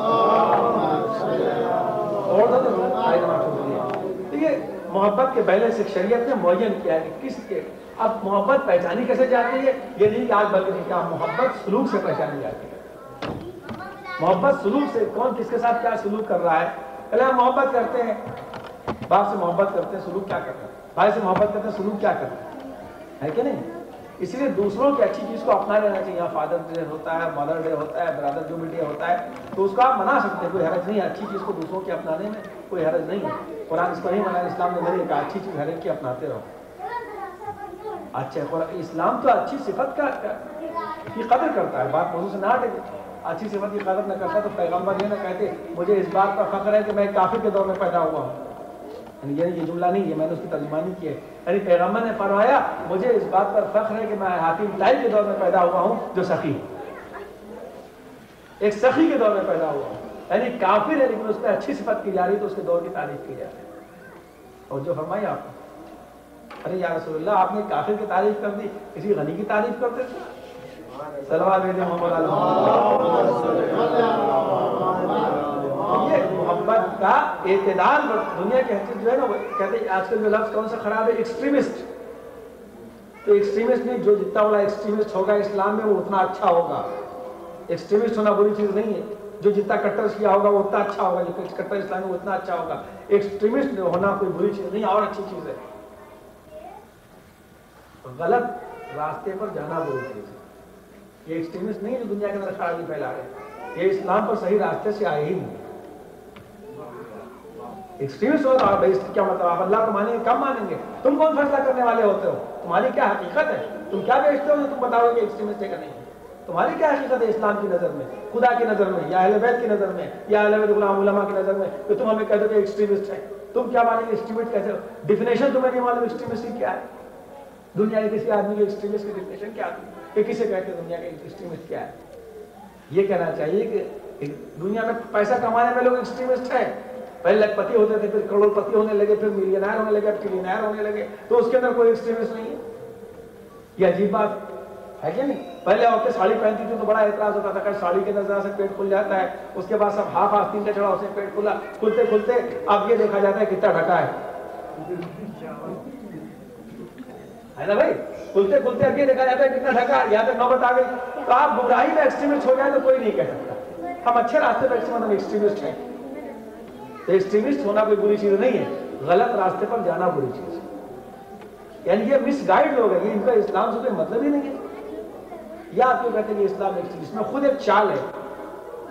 توڑ دو تو آئی نماز چھوڑ دیا. یہ محبت کے بیلنس ایک شریعت نے معین کیا ہے کہ کس کے. اب محبت پہچانی کیسے جاتی ہے, یہ نہیں کہ آج بلکہ نہیں, کیا محبت سلوک سے پہچانی جاتی ہے. محبت سلوک سے, کون کس کے ساتھ کیا سلوک کر رہا ہے. پہلے ہم محبت کرتے ہیں, باپ سے محبت کرتے ہیں, سلوک کیا کرتے ہیں, بھائی سے محبت کرتے ہیں, سلوک کیا کرتے ہیں, ہے کہ نہیں. اس لیے دوسروں کی اچھی چیز کو اپنا لینا چاہیے. یہاں فادر ڈے ہوتا ہے, مدر ڈے ہوتا ہے, برادر جو بھی ڈے ہوتا ہے, تو اس کو آپ منا سکتے ہیں, کوئی حرج نہیں ہے. اچھی چیز کو دوسروں کے اپنانے میں کوئی حرج نہیں ہے. قرآن اس کو نہیں منایا, اسلام نے نہیں کہا اچھی چیز ہر ایک کی اپناتے رہو. اچھا اسلام تو اچھی صفت کی قدر کرتا ہے, بات موضوع سے نہ ہٹے. اچھی صفت کی قدر نہ کرتا تو پیغمبر یہ نہ کہتے مجھے اس بات پر فخر ہے کہ میں کافر کے دور میں پیدا ہوا ہوں. یعنی یہ جملہ نہیں ہے, میں نے اس کی ترجمانی کی ہے. یعنی پیغمبر نے فرمایا مجھے اس بات پر فخر ہے کہ میں حاتم طائی کے دور میں پیدا ہوا ہوں جو سخی ہے, ایک سخی کے دور میں پیدا ہوا ہوں. یعنی کافر ہے لیکن اس میں اچھی صفت کی جا رہی تو اس کے دور کی تعریف کی جا رہی ہے. اور جو فرمائی آپ نے، ارے یا رسول اللہ آپ نے کافر کی تعریف کر دی، کسی غنی کی تعریف کرتے تھے. صلوات یہ محبت کا اعتدال. دنیا کے حقیقت جو ہے نا وہ کہتے ہیں آج کل جو لفظ کون سا خراب ہے، ایکسٹریمسٹ. تو ایکسٹریمسٹ نہیں، جو جتنا بڑا ایکسٹریمسٹ ہوگا اسلام میں وہ اتنا اچھا ہوگا. ایکسٹریمسٹ ہونا بری چیز نہیں ہے، جو جتنا کٹر شیعہ ہوگا وہ اتنا اچھا ہوگا، جو کٹر اسلام ہے وہ اتنا اچھا ہوگا. ایکسٹریمسٹ ہونا کوئی بری چیز نہیں اور اچھی چیز ہے. غلط راستے پر جانا بری چیز ہے. یہ ایکسٹریمسٹ نہیں ہے جو دنیا کے اندر خرابی پھیلا رہے ہیں، یہ اسلام پر صحیح راستے سے آئے ہی نہیں. ایکسٹریمسٹ ہو تو آپ کیا مطلب آپ اللہ کو مانیں گے؟ کم مانیں گے؟ تم کون فیصلہ کرنے والے ہوتے ہو؟ تمہاری کیا حقیقت ہے؟ تم کیا بیچتے ہو جو تم بتاؤ کہ ایکسٹریمسٹ ہے کہ نہیں؟ تمہاری کیا حقیقت ہے اسلام کی نظر میں، خدا کی نظر میں، یا اہل بیت کی نظر میں، یا اہل بیت غلام علماء کی نظر میں، کہ تم ہمیں کہتے ہو کہ ایکسٹریمسٹ ہے؟ تم کیا مانیں گے ایکسٹریمسٹ کیسے ہو؟ ڈیفینیشن تمہیں نہیں معلوم ایکسٹریمسٹ کی کیا ہے؟ دنیا کے کسی آدمی کی ایکسٹریمسٹ کی ڈیفینیشن کیا ہے کہ کسے کہتے ہیں دنیا کے ایکسٹریمسٹ کیا ہے؟ یہ کہنا چاہیے کہ دنیا میں پیسہ کمانے میں لوگ ایکسٹریمسٹ ہیں. پہلے لکھ پتی ہوتے تھے، پھر کروڑ پتی ہونے لگے، پھر ملینائر ہونے لگے، ٹریلینائر ہونے لگے، تو اس کے اندر کوئی ایکسٹریمسٹ نہیں ہے. یہ عجیب بات ہے کہ نہیں؟ پہلے عورتیں ساڑی پہنتی تھی تو بڑا اعتراض ہوتا تھا کہ ساڑی کے نظر سے پیٹ کھل جاتا ہے. اس کے بعد سب ہاف آستین کا چڑھا، اس سے پیٹ کھلا، کھلتے کھلتے اب یہ دیکھا جاتا ہے کتنا ڈھکا ہے نا بھائی؟ کھلتے کھلتے اب یہ دیکھا جاتا ہے کتنا ڈھکا ہے. یہاں تک نوبت آ گئی. تو آپ گمراہی میں ایکسٹریمسٹ ہو جائیں تو کوئی نہیں کہہ سکتا. ہم اچھے راستے پہ ہم ایکسٹریمسٹ ہیں. تو ایکسٹریمسٹ ہونا کوئی بری چیز نہیں ہے، غلط راستے پر جانا بری چیز ہے. یعنی یہ مس گائیڈ لوگ ہیں، یہ ان کا اسلام سے کوئی مطلب ہی نہیں ہے. یا آپ کیوں کہتے ہیں کہ اسلام اس میں خود ایک چال ہے،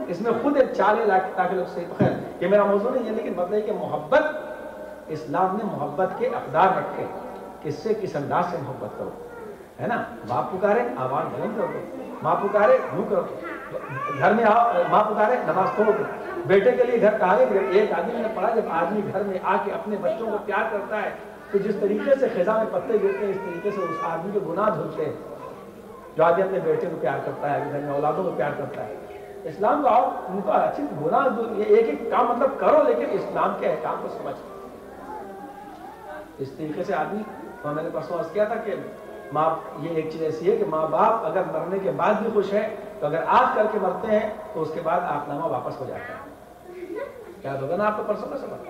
اس میں خود ایک چال ہے تاکہ لوگ صحیح. خیر یہ میرا موضوع نہیں ہے، لیکن مطلب ہے کہ محبت، اسلام نے محبت کے اقدار رکھے. کس سے کس انداز سے محبت کرو، ہے نا؟ باپ پکارے آواز بلند کر دو، ماں پکارے یوں کرو، گھر میں آؤ ماں پکارے نماز پڑھو. بیٹے کے لیے گھر کہا گیا. ایک آدمی نے پڑھا جب آدمی گھر میں آ کے اپنے بچوں کو پیار کرتا ہے تو جس طریقے سے خزاں میں پتے گرتے ہیں اس طریقے سے اس آدمی کے گناہ دھلتے ہیں. جو آدمی اپنے بیٹے کو پیار کرتا ہے، گھر میں اولادوں کو پیار کرتا ہے. اسلام کا آؤ ان کو اچھی گناہ ایک ایک کام مطلب کرو، لیکن اسلام کے احکام کو سمجھ. اس طریقے سے آدمی، میں نے پرسوں عرض کیا تھا کہ ماں، یہ ایک چیز ایسی ہے کہ ماں باپ اگر مرنے کے بعد بھی خوش ہے تو اگر آنکھ کر کے مرتے ہیں تو اس کے بعد آنکھ نامہ واپس ہو جاتا ہے. کیا ہوگا نا آپ کو پرسوں کا سبق؟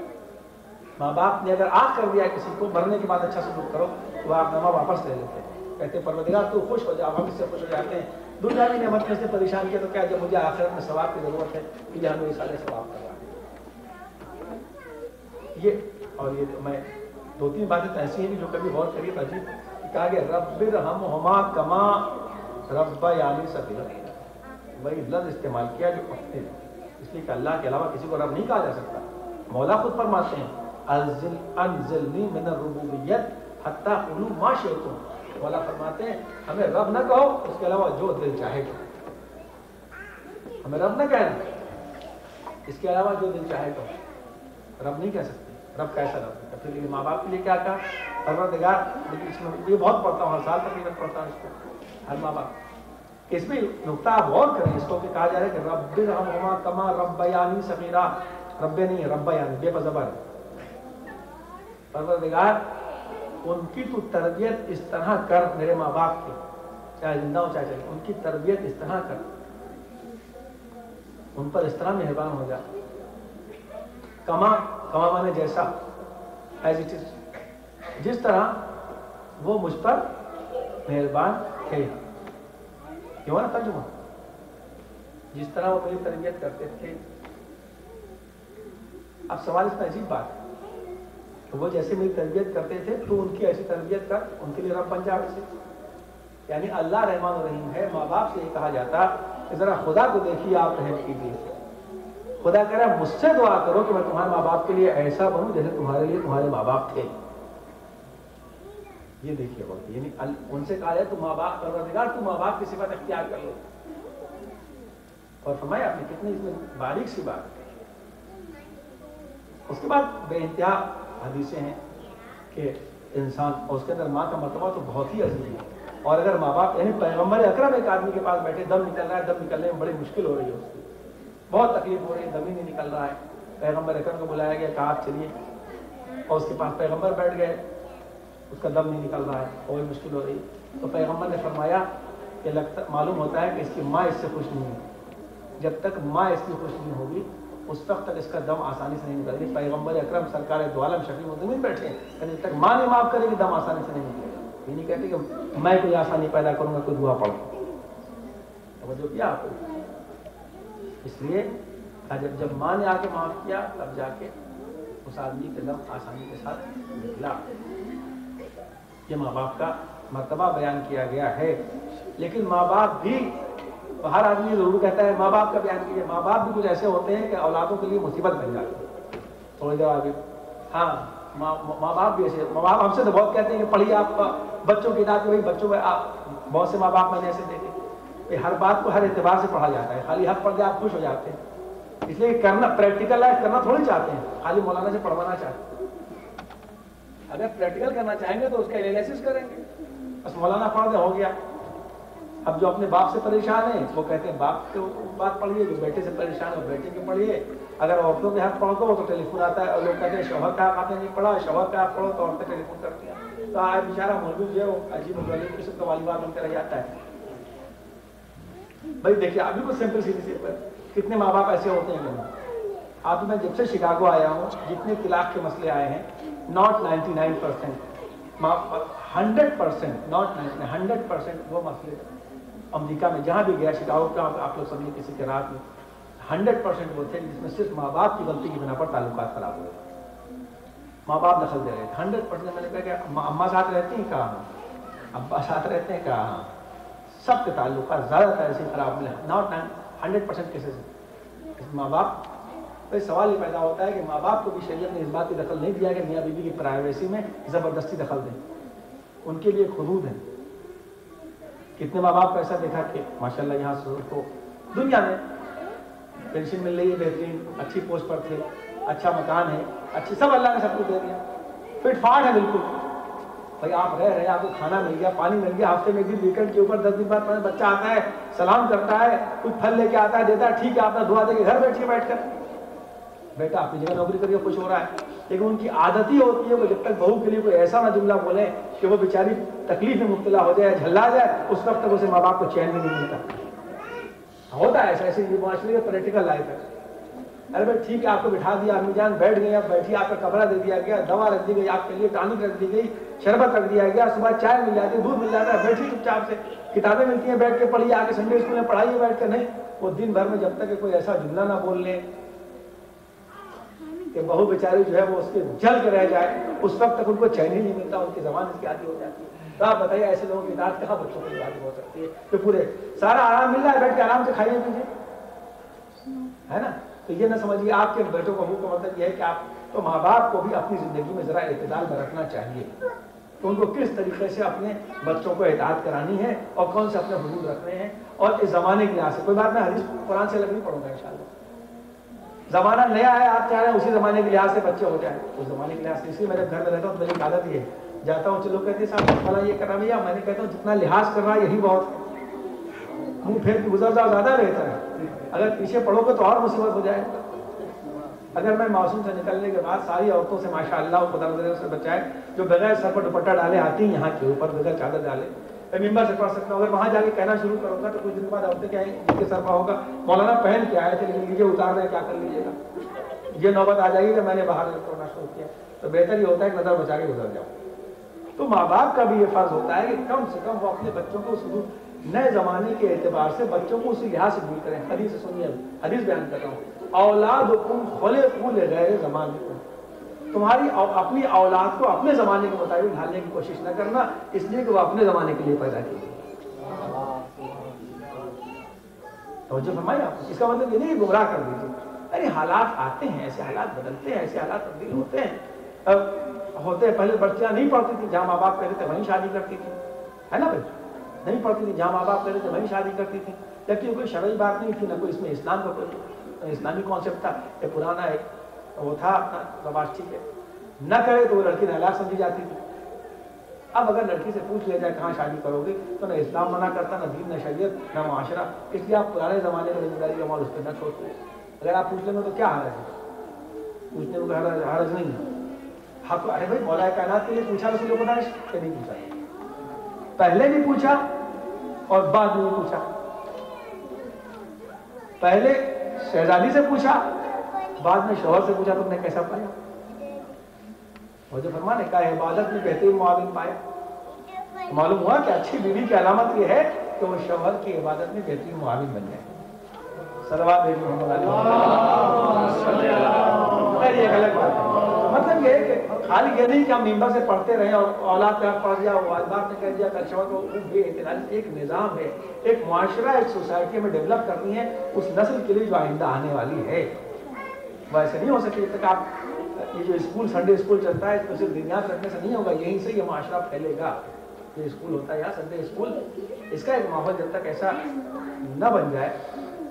ماں باپ نے اگر آنکھ کر دیا کسی کو مرنے کے بعد اچھا سلوک کرو تو آنکھ نامہ واپس لے لیتے ہیں. کہتے ہیں پروردگار تو خوش ہو جا، ہم اس سے خوش ہو جاتے ہیں. دنیا کی نعمت میں سے پریشان کیا تو کیا جب مجھے آخرت میں ثواب کی ضرورت ہے کہ یہ ہمیں سارے ثواب کروا دے. یہ اور یہ میں دو تین باتیں ایسی ہیں جو کبھی غور کریے. عجیب کہا کہ رب ارحمہما کما ربیانی صغیرا، وہی لفظ استعمال کیا جو اپنے، اس لیے کہ اللہ کے علاوہ کسی کو رب نہیں کہا جا سکتا. مولا خود فرماتے ہیں انزلنی من الربوبیت حتی قولوا ما شئتم. مولا فرماتے ہیں ہمیں رب نہ کہو، اس کے علاوہ جو دل چاہے کہو. ہمیں رب نہ کہنا، اس کے علاوہ جو دل چاہے کہو. رب نہیں کہہ سکتے. رب کیسا رب ہے؟ پھر ماں باپ کے لیے کیا کہا؟ پروردگار. لیکن اس میں یہ بہت پڑھتا ہوں، ہر سال تقریباً پڑھتا ہوں اس کو، ہر ماں باپ. اس میں نقطہ آپ غور کریں، اس کو کہ کہا جا رہا ہے کہ رب ارحمہما کما ربیانی صغیرا. رب نہیں، ربیانی بے بزبر. پروردگار ان کی تو تربیت اس طرح کر، میرے ماں باپ کی، چاہے زندہ ہو چاہے چلے، ان کی تربیت اس طرح کر، ان پر اس طرح مہربان ہو جا. کما مانے جیسا، ایز اٹ از، جس طرح وہ مجھ پر مہربان تھے. یہ ہوا نا ترجمہ؟ جس طرح وہ میری تربیت کرتے تھے. اب سوال اس میں عجیب بات ہے کہ وہ جیسے میری تربیت کرتے تھے تو ان کی ایسی تربیت کر، ان کے لیے رب بن جا ویسے. یعنی اللہ رحمان الرحیم ہے. ماں باپ سے یہ کہا جاتا کہ ذرا خدا کو دیکھیے، آپ رحم کیجیے. خدا کہہ رہا ہے مجھ سے دعا کرو کہ میں تمہارے ماں باپ کے لیے ایسا بنوں جیسے تمہارے لیے تمہارے ماں باپ تھے. یہ دیکھیے بہت، یعنی ان سے کہا جائے تو ماں باپ، پروردگار تو ماں باپ کی صفت اختیار کر لو. اور فرمایا آپ نے کتنی اس میں باریک سی بات. اس کے بعد بے انتہا حدیثیں ہیں کہ انسان، اور اس کے اندر ماں کا مرتبہ تو بہت ہی عظیم ہے. اور اگر ماں باپ، یعنی پیغمبر اکرم ایک آدمی کے پاس بیٹھے، دم نکل رہا ہے، دم نکلنے میں بڑی مشکل ہو رہی ہے اس کی، بہت تکلیف ہو رہی ہے، دم ہی نہیں نکل رہا ہے. پیغمبر اکرم کو بلایا گیا، کہا آپ چلیے، اور اس کے پاس پیغمبر بیٹھ گئے، اس کا دم نہیں نکل رہا ہے، بہت مشکل ہو رہی. تو پیغمبر نے فرمایا کہ معلوم ہوتا ہے کہ اس کی ماں اس سے خوش نہیں ہے، جب تک ماں اس کی خوش نہیں ہوگی اس وقت تک اس کا دم آسانی سے نہیں نکلے گی. پیغمبر اکرم سرکار دو عالم شفیع مدمن بیٹھے ہیں، جب تک ماں نہیں معاف کرے گی دم آسانی سے نہیں نکلے گا. یہ نہیں کہتے کہ میں کوئی آسانی پیدا کروں گا، کوئی دعا پڑھوں. توجہ کیا آپ کو؟ اس لیے جب ماں نے آ کے معاف کیا تب جا کے اس آدمی کا دم آسانی کے ساتھ نکلا. یہ ماں باپ کا مرتبہ بیان کیا گیا ہے. لیکن ماں باپ بھی، ہر آدمی ضرور کہتا ہے ماں باپ کا بیان کیجیے. ماں باپ بھی کچھ ایسے ہوتے ہیں کہ اولادوں کے لیے مصیبت بن جاتی ہے. تھوڑی دیر آگے ہاں ماں باپ بھی ایسے، ماں باپ ہم سے تو بہت کہتے ہیں کہ پڑھیے آپ بچوں کی اطاعت. وہی بچوں میں آپ بہت سے ماں باپ میں نے ایسے دیکھے کہ ہر بات کو ہر اعتبار سے پڑھا جاتا ہے. خالی حق پڑھ کے آپ خوش ہو جاتے ہیں، اس لیے کرنا پریکٹیکل لائف کرنا تھوڑی چاہتے ہیں، خالی مولانا سے پڑھوانا چاہتے ہیں. اگر پریکٹیکل کرنا چاہیں گے تو اس کا انالیسس کریں گے. بس مولانا پڑھ دے ہو گیا. اب جو اپنے باپ سے پریشان ہیں وہ کہتے ہیں باپ کے بات پڑھیے، جو بیٹے سے پریشان ہے بیٹے کے پڑھیے. اگر عورتوں کے حق پڑھو تو ٹیلی فون آتا ہے، اور لوگ کہتے ہیں شوہر کا حق آپ نے نہیں پڑھا، شوہر کا حق پڑھو تو عورتیں ٹیلی فون کرتی ہیں. تو آج بیچارہ مولوی جو ہے وہ عجیب غریب قسم کا والی بات بن کے رہ جاتا ہے. بھائی دیکھیے ابھی کو سمپل سیدھی سی کتنے ماں باپ ایسے ہوتے ہیں. آپ میں جب سے شکاگو آیا ہوں جتنے طلاق کے مسئلے آئے ہیں not 99%, 100%, not 100% وہ مسئلے امریکہ میں جہاں بھی گیا، شکاگو کا آپ لوگ سمجھے کسی کے رات میں 100% وہ تھے جس میں صرف ماں باپ کی غلطی کی بنا پر تعلقات خراب ہوئے. ماں باپ دخل دے رہے تھے 100%. میں نے کہا کہ اماں ساتھ رہتی ہیں کہا ہاں، ابا ساتھ رہتے ہیں کہا ہاں. سب کے تعلقات زیادہ تر ایسے خراب ملے، not 100% کیسز. ماں باپ پہ سوال یہ پیدا ہوتا ہے کہ ماں باپ کو بھی شریعت نے اس بات کی دخل نہیں دیا کہ میاں بیوی کی پرائیویسی میں زبردستی دخل دیں. ان کے لیے حدود ہیں. کتنے ماں باپ کو ایسا دیکھا کہ ماشاءاللہ یہاں سے کو دنیا میں پینشن مل رہی ہے، بہترین اچھی پوسٹ پر تھے، اچھا مکان ہے، اچھی سب اللہ نے سب کچھ دے دیا، فٹ فاٹ ہے بالکل. بھائی آپ رہ رہے ہیں، آپ کو کھانا مل گیا، پانی مل گیا، ہفتے میں ایک دن ویکینڈ کے اوپر 10 دن بعد بچہ آتا ہے، سلام کرتا ہے، کچھ پھل لے کے آتا ہے، دیتا ہے، ٹھیک ہے آپ نے دعا دے کے گھر بیٹھیے بیٹھ کر. بیٹا اپنی جگہ نوکری کریے خوش ہو رہا ہے. لیکن ان کی عادت ہی ہوتی ہے کہ جب تک بہو کے لیے کوئی ایسا نہ جملہ بولیں کہ وہ بیچاری تکلیف میں مبتلا ہو جائے، جھلا جائے، اس وقت تک اسے ماں باپ کو چین بھی نہیں ملتا. ہوتا ہے ایسا، ایسے یہ معاشرے کا پریکٹیکل لائف ہے. ارے بھائی ٹھیک ہے آپ کو بٹھا دیا، امی جان بیٹھ گئی، آپ بیٹھی، آپ کا کپڑا دے دیا گیا، دوا رکھ دی گئی آپ کے لیے، ٹانک رکھ دی گئی، شربت رکھ دیا گیا، صبح چائے مل جاتی ہے، دودھ مل جاتا ہے، بیٹھی چپ چاپ سے، کتابیں ملتی ہیں بیٹھ کے پڑھیے، آ کے سنڈے اسکول میں پڑھائیے بیٹھ کے. نہیں، وہ دن بھر میں جب تک کہ کوئی ایسا جملہ نہ بول لے کہ بہو بیچاری جو ہے وہ اس کے جل کے رہ جائے، اس وقت تک ان کو چین ہی نہیں ملتا، ان کی زبان اس کی عادی ہو جاتی ہے. تو آپ بتائیے ایسے لوگوں کی اطاعت کہاں بچوں کو عادی ہو سکتی ہے کہ پورے سارا آرام مل رہا ہے، بیٹھ کے آرام سے کھائیے پیجیے، ہے نا. تو یہ نہ سمجھیے آپ کے بیٹوں کا منہ کا مطلب یہ ہے کہ آپ تو ماں باپ کو بھی اپنی زندگی میں ذرا اعتدال میں رکھنا چاہیے کہ ان کو کس طریقے سے اپنے بچوں کو اطاعت کرانی ہے اور کون سے اپنے حدود رکھنے ہیں. اور اس زمانے کے لحاظ سے کوئی بات میں حدیث قرآن سے الگ نہیں پڑھوں گا انشاءاللہ. زمانہ نیا ہے، آپ چاہ رہے ہیں اسی زمانے کے لحاظ سے بچے ہو جائیں، اس زمانے کے لحاظ سے. اس لیے میرے گھر میں رہتا ہوں تو میری عادت یہ ہے، جاتا ہوں چلو کہتے ہیں صاحب فلاں یہ کر رہا بھیا، میں نے کہتا ہوں جتنا لحاظ کر رہا یہی بہت ہے، منہ پھیر کے گزر جاؤ زیادہ بہتر ہے. اگر پیچھے پڑھو گے تو اور مصیبت ہو جائے. اگر میں معصوم سے نکلنے کے بعد ساری عورتوں سے ماشاءاللہ خدا سے بچائے جو بغیر سر پر دوپٹہ ڈالے آتی ہیں یہاں کے اوپر بغیر چادر ڈالے، میں ممبر سے پڑھ سکتا ہوں. اگر وہاں جا کے کہنا شروع کروں گا تو کچھ دن بعد عورتیں کہیں ان کے سر پر ہوگا مولانا پہن کے آئے تھے لیکن یہ اتار رہے کیا کر لیجیے گا. یہ نوبت آ جائے گی کہ میں نے باہر کرنا شروع کیا. تو بہتر یہ ہوتا ہے کہ نظر بچا کے گزر جاؤ. تو ماں باپ کا بھی یہ فرض ہوتا ہے کہ کم سے کم وہ اپنے بچوں کو نئے زمانے کے اعتبار سے بچوں کو اسی لحاظ سے دور کریں. حدیث سنیے، حدیث بیان کر رہا ہوں، اولادکم خلقوا لغیر زمانکم. تمہاری اپنی اولاد کو اپنے زمانے کے مطابق ڈھالنے کی کوشش نہ کرنا، اس لیے کہ وہ اپنے زمانے کے لیے پیدا کی. توجہ فرمائیے آپ. اس کا مطلب یہ نہیں کہ گمراہ کر دیجیے. ارے حالات آتے ہیں، ایسے حالات بدلتے ہیں، ایسے حالات تبدیل ہوتے ہیں. پہلے بچیاں نہیں پڑھتی تھی، جہاں ماں باپ کہتے تھے وہیں شادی کرتی تھی، ہے نا بھائی. نہیں پڑھتی تھی، جہاں ماں باپ کہتے تھے وہیں شادی کرتی تھی. جبکہ کوئی شرعی بات نہیں تھی، نہ کوئی اس میں اسلام کا کوئی اسلامی کانسیپٹ تھا. یہ پرانا ایک وہ تھا اپنا رواج. ٹھیک ہے، نہ کرے تو وہ لڑکی نالاق سمجھی جاتی تھی. اب اگر لڑکی سے پوچھ لیا جائے کہاں شادی کرو گے تو نہ اسلام منع کرتا، نہ دین، نہ شریعت، نہ معاشرہ. اس لیے آپ پرانے زمانے میں ذمہ داری کا مال اس پہ نہ چھوڑتے. اگر آپ پوچھ لیں گے تو کیا حرج ہے؟ پوچھنے کو حرج نہیں ہے. ہاں تو ارے بھائی مولا کائنات کے لیے پوچھا رسول خدا نے کہ نہیں پوچھا؟ پہلے بھی پوچھا اور بعد میں بھی پوچھا. پہلے شہزادی سے پوچھا، بعد میں شوہر سے پوچھا، تم نے کیسا پایا؟ اور جو فرمان ہے کہ عبادت میں بہترین معاون پایا. معلوم ہوا کہ اچھی بیوی کی علامت یہ ہے کہ وہ شوہر کی عبادت میں بہترین معاون بن جائے. صلوات محمد علیہ وسلم. یہ غلط بات ہے. مطلب یہ ہے کہ خالی یہ نہیں کہ ہم ممبر سے پڑھتے رہیں اور اولاد کا پڑھ دیا، والدات نے کہہ دیا، کل شوہر کو بے اعتدالی. ایک نظام ہے، ایک معاشرہ، ایک سوسائٹی میں ڈیولپ کرنی ہے اس نسل کے لیے جو آئندہ آنے والی ہے. ویسے نہیں ہو سکتی جب تک آپ یہ جو اسکول سنڈے اسکول چلتا ہے اس میں صرف بنیاد رکھنے سے نہیں ہوگا. یہیں سے یہ معاشرہ پھیلے گا. یہ اسکول ہوتا ہے یا سنڈے اسکول، اس کا ایک ماحول جب تک ایسا نہ بن جائے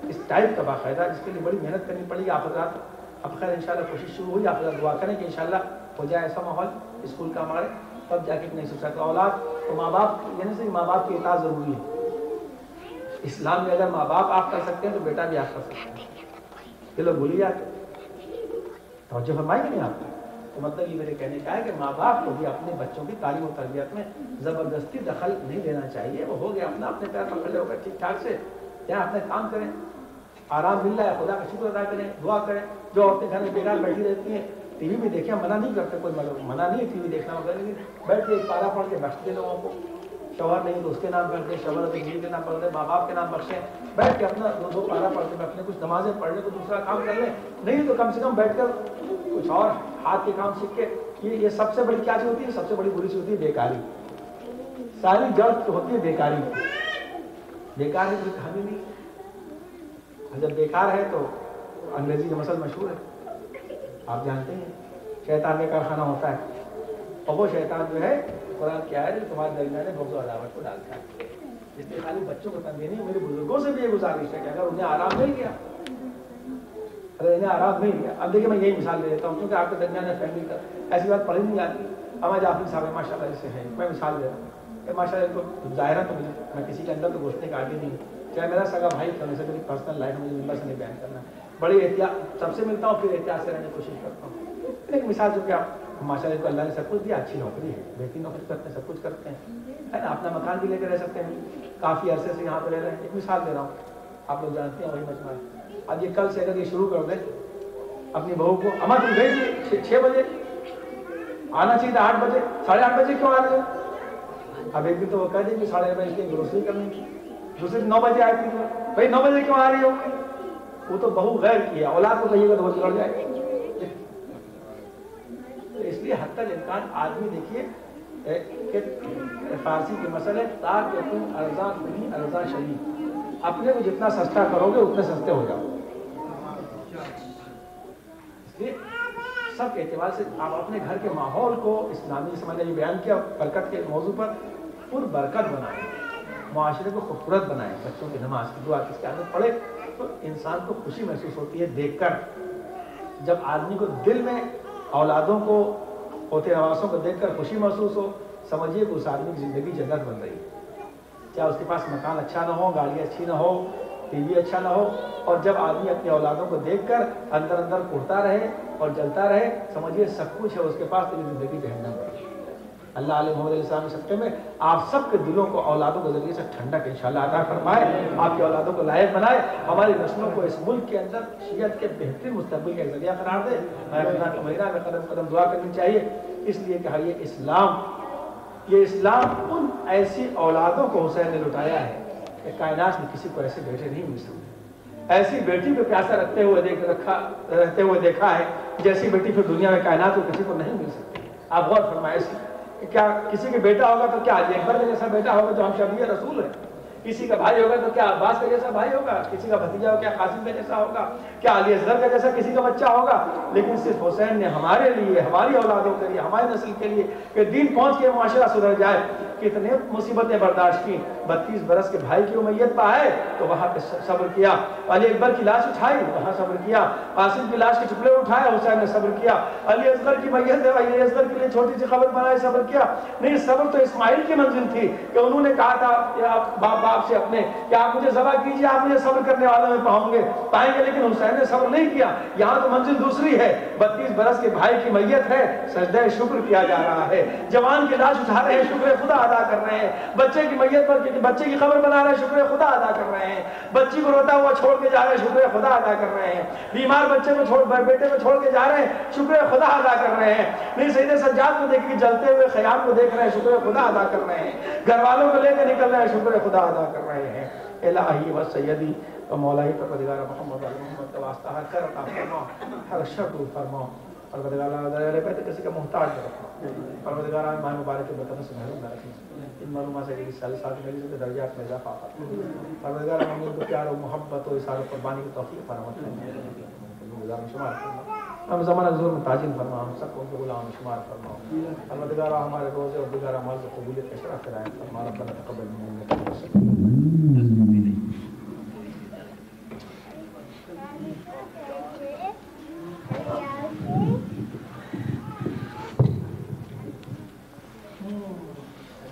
اس ٹائپ کا باقاعدہ، جس کے لیے بڑی محنت کرنی پڑے گی. آپ حضرات اب خیر انشاءاللہ کوشش شروع ہوئی، آپ حضرات دعا کریں کہ انشاءاللہ ہو جائے ایسا ماحول اسکول کا ہمارے، تب جا کے ایک نئی سوسائٹی. اولاد تو ماں باپ، یعنی صرف ماں باپ کی اطاعت ضروری ہے. اسلام میں اگر ماں باپ آپ کر سکتے ہیں تو بیٹا بھی آپ کر سکتے ہیں. یہ لوگ بھولی جاتے توجہ فرمائی کہ نہیں آپ کو؟ تو مطلب یہ میرے کہنے کا ہے کہ ماں باپ کو بھی اپنے بچوں کی تعلیم و تربیت میں زبردستی دخل نہیں دینا چاہیے. وہ ہو گیا اپنا اپنے پیر پر کھڑے ہو کر ٹھیک ٹھاک سے یہاں اپنے کام کریں. آرام مل رہا ہے خدا کا شکر ادا کریں، دعا کریں. جو عورتیں گھر میں بیکار بیٹھی رہتی ہیں ٹی وی بھی دیکھیں، منع نہیں کرتے، کوئی منع نہیں ہے ٹی وی دیکھنا وغیرہ، لیکن بیٹھ کے ایک پارا پڑھ کے بخش دے لوگوں کو. شوہر نہیں تو اس کے نام کر دیں، شوہر تو بیوی کے نام پڑھ دیں، ماں باپ کے نام بخشیں. بیٹھ کے اپنا دو پارا پڑھ کے اپنے کچھ نمازیں پڑھ لیں، کوئی دوسرا کام کر لیں. نہیں تو کم سے کم بیٹھ کر کچھ اور ہاتھ کے کام سیکھ کے. یہ سب سے بڑی کیا چیز ہوتی ہے؟ سب سے بڑی بری چیز ہوتی ہے بیکاری. ساری جڑ ہوتی ہے بیکاری. بیکار ہے کوئی کہانی نہیں. جب بیکار ہے تو انگریزی کا مسئلہ مشہور ہے، آپ جانتے ہیں، شیطان کا کارخانہ ہوتا ہے. اور وہ شیطان جو ہے قرآن کیا ہے تمہارے درمیان بغض و عداوت کو ڈالتا ہے. اس لیے خالی بچوں کو تنبیہ نہیں، میرے بزرگوں سے بھی یہ گزارش ہے کہ اگر انہیں آرام مل گیا، اگر انہیں آرام مل گیا. اب دیکھیے میں یہی مثال دے دیتا ہوں کیونکہ آپ کے درمیان فیملی کا ایسی بات پڑھی نہیں جاتی. ہمارے جعفری صاحب ماشاء اللہ سے ہے، میں مثال دے رہا ہوں کہ ماشاء اللہ کو ظاہرہ تو میں کسی کے اندر تو گھسنے کا عادی نہیں، چاہے میرا سگا بھائی کرنے سے میری پرسنل لائف مجھے ممبر سے نہیں بیان کرنا. بڑی احتیاط سب سے ملتا ہوں، پھر احتیاط سے رہنے کی کوشش کرتا ہوں. ایک مثال جو کہ آپ ماشاء اللہ کو اللہ نے سب کچھ دیا، اچھی نوکری ہے، بہترین نوکری کرتے ہیں، سب کچھ کرتے ہیں، ہے نا. اپنا مکان بھی لے کے رہ سکتے ہیں، کافی عرصے سے یہاں پہ رہ رہے ہیں. ایک مثال دے رہا ہوں، آپ لوگ جانتے ہیں وہی مجمع ہے. اب یہ کل سے اگر یہ شروع کر دیں اپنی بہو کو، اما تم گئی 6 بجے آنا چاہیے تھا، 8 بجے 8:30 بجے کیوں آ رہے ہو؟ اب ایک دن تو وہ کہہ دیں کہ 9:30 بجے کی گروسری کرنی تھی، دوسرے 9 بجے آئی تھی، بھائی 9 بجے کیوں آ رہی ہو؟ وہ تو بہو غیر کی ہے، اولاد کو کہیے گا تو وہ بگڑ جائے گی. اس لیے حتی الامکان آدمی دیکھیے کہ فارسی کے مسئلے تاکہ تم ارزاں نہیں ارزاں شریف، اپنے کو جتنا سستا کرو گے اتنے سستے ہو جاؤ. اس لیے سب کے اعتبار سے آپ اپنے گھر کے ماحول کو اسلامی سمجھ یہ بیان کیا برکت کے موضوع پر پر برکت بنائیں، معاشرے کو خوبصورت بنائیں. بچوں کی نماز کی دعا کس کی عادت پڑے تو انسان کو خوشی محسوس ہوتی ہے دیکھ کر. جب آدمی کو دل میں اولادوں کو ہوتے نواسوں کو دیکھ کر خوشی محسوس ہو، سمجھیے کہ اس آدمی کی زندگی جنت بن رہی ہے. چاہے اس کے پاس مکان اچھا نہ ہو، گاڑی اچھی نہ ہو، ٹی وی اچھا نہ ہو، اور جب آدمی اپنی اولادوں کو دیکھ کر اندر اندر اڑتا رہے اور جلتا رہے، سمجھیے سب کچھ ہے اس کے پاس، لیکن زندگی جہنم ہے. اللہ علیہ محمد علیہ السلام کے صدقے میں آپ سب کے دلوں کو اولادوں کے ذریعے سے ٹھنڈک انشاءاللہ عطا فرمائے، آپ کی اولادوں کو لائق بنائے، ہماری نسلوں کو اس ملک کے اندر شریعت کے بہترین مستقبل کا ذریعہ قرار دے. رمضان کا مہینہ میں قدم قدم دعا کرنی چاہیے، اس لیے کہ یہ اسلام ان ایسی اولادوں کو حسین نے لٹایا ہے کہ کائنات میں کسی کو ایسے بیٹے نہیں مل سکتے. ایسی بیٹی کو پیاسا رہتے ہوئے دیکھا ہے جیسی بیٹی پھر دنیا میں کائنات کو کسی کو نہیں مل سکتی. آپ غور فرمائیں کہ کیا کسی کے بیٹا ہوگا تو کیا علی اکبر کا جیسا بیٹا ہوگا جو ہم شبیہ رسول ہے؟ کسی کا بھائی ہوگا تو کیا عباس کا جیسا بھائی ہوگا؟ کسی کا بھتیجا ہوگا کیا قاسم کا جیسا ہوگا؟ کیا علی اصغر کا جیسا کسی کا بچہ ہوگا؟ لیکن صرف حسین نے ہمارے لیے، ہماری اولادوں کے لیے، ہماری نسل کے لیے کہ دین پہنچ کے معاشرہ سدھر جائے، کتنے مصیبتیں برداشت کی. 32 برس کے بھائی کی امیت پہ آئے تو وہاں پہ صبر کیا. علی اکبر کی لاش اٹھائی, وہاں صبر کیا. قاسم کی لاش کے ٹکڑے اٹھائے, حسین نے صبر کیا. علی اصغر کی میت ہے, علی اصغر کے لیے چھوٹی سی قبر بنائی, صبر کیا. نہیں, صبر تو اسماعیل کی منزل تھی کہ انہوں نے کہا تھا باپ سے اپنے کہ آپ مجھے ذبح کیجیے, آپ مجھے صبر کرنے والوں میں پائیں گے, لیکن حسین نے صبر نہیں کیا. یہاں تو منزل دوسری ہے. 32 برس کے بھائی کی میت ہے, سجدہ شکر کیا جا رہا ہے. جوان کی لاش اٹھا رہے ہیں, شکر خدا ادا کر رہے ہیں. بچے کی میت پر بچے کی قبر بنا رہے ہیں, شکر خدا ادا کر رہے ہیں. بچی کو روتا ہوا چھوڑ کے جا رہے ہیں, شکر خدا ادا کر رہے ہیں. بیمار بچے کو بیٹے کو چھوڑ کے جا رہے ہیں, شکر خدا ادا کر رہے ہیں. نہیں, سید سجاد کو دیکھ کے جلتے ہوئے خیام کو دیکھ رہے ہیں, شکر خدا ادا کر رہے ہیں. گھر والوں کو لے کے نکل رہے ہیں, شکر خدا ادا کر رہے ہیں. الہی و سیدی و مولائی پروردگار محمد علی محمد کا واسطہ ہر خیر عطا فرما, ہر شر دور فرما. پروردگار علیہ بیت کسی کا محتاج نہ رکھنا. پروردگار ماہ مبارک کے بطن سے محروم نہ رکھنا. ان معلومات سے سال کے درجات میں اضافہ فرما. پروردگار ہم کو پیار و محبت و اظہار قربانی کی توفیق فراہم فرما. شمار فرما. ہم زمانہ حضور میں تاجن فرما, ہم سب کو غلام شمار فرما. پروردگار ہمارے روزے اور دیگر اعمال کو قبولیت کا شرف فرمائے. ہمارا ربنا تقبل منا.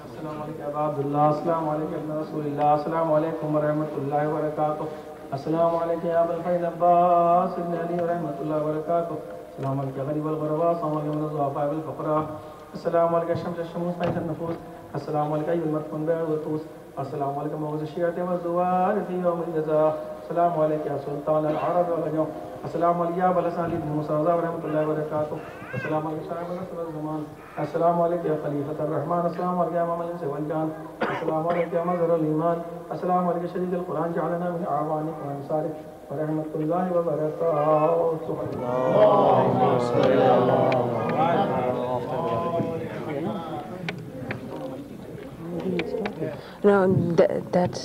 السلام علیکم ابا عبداللہ, السلام علیکم ابن رسول اللہ, السلام علیکم ورحمۃ اللہ وبرکاتہ. السلام علیکم یا ابا الفیض عباس ابن علی ورحمۃ اللہ وبرکاتہ. السلام علیکم غریب الغرباء, السلام علیکم الضعفاء والفقراء, السلام علیکم شمس الشموس طیف النفوس, السلام علیکم ایها المدفون والطوس, السلام علیکم موعظ الشیعة والزوار فی یوم الجزاء, السلام علیکم یا سلطان العرب والعجم, السلام علیکم یا ابا الحسن علی بن موسیٰ ورحمۃ اللہ وبرکاتہ, السلام علیکم صاحب العصر والزمان, السلام علیکم یا خلیفۃ الرحمن, السلام علیکم یا امام الانس والجان, السلام علیکم یا مظہر الایمان, السلام علیکم شریک القرآن جعلنا من اعوانک وانصارک ورحمۃ اللہ وبرکاتہ. No, that's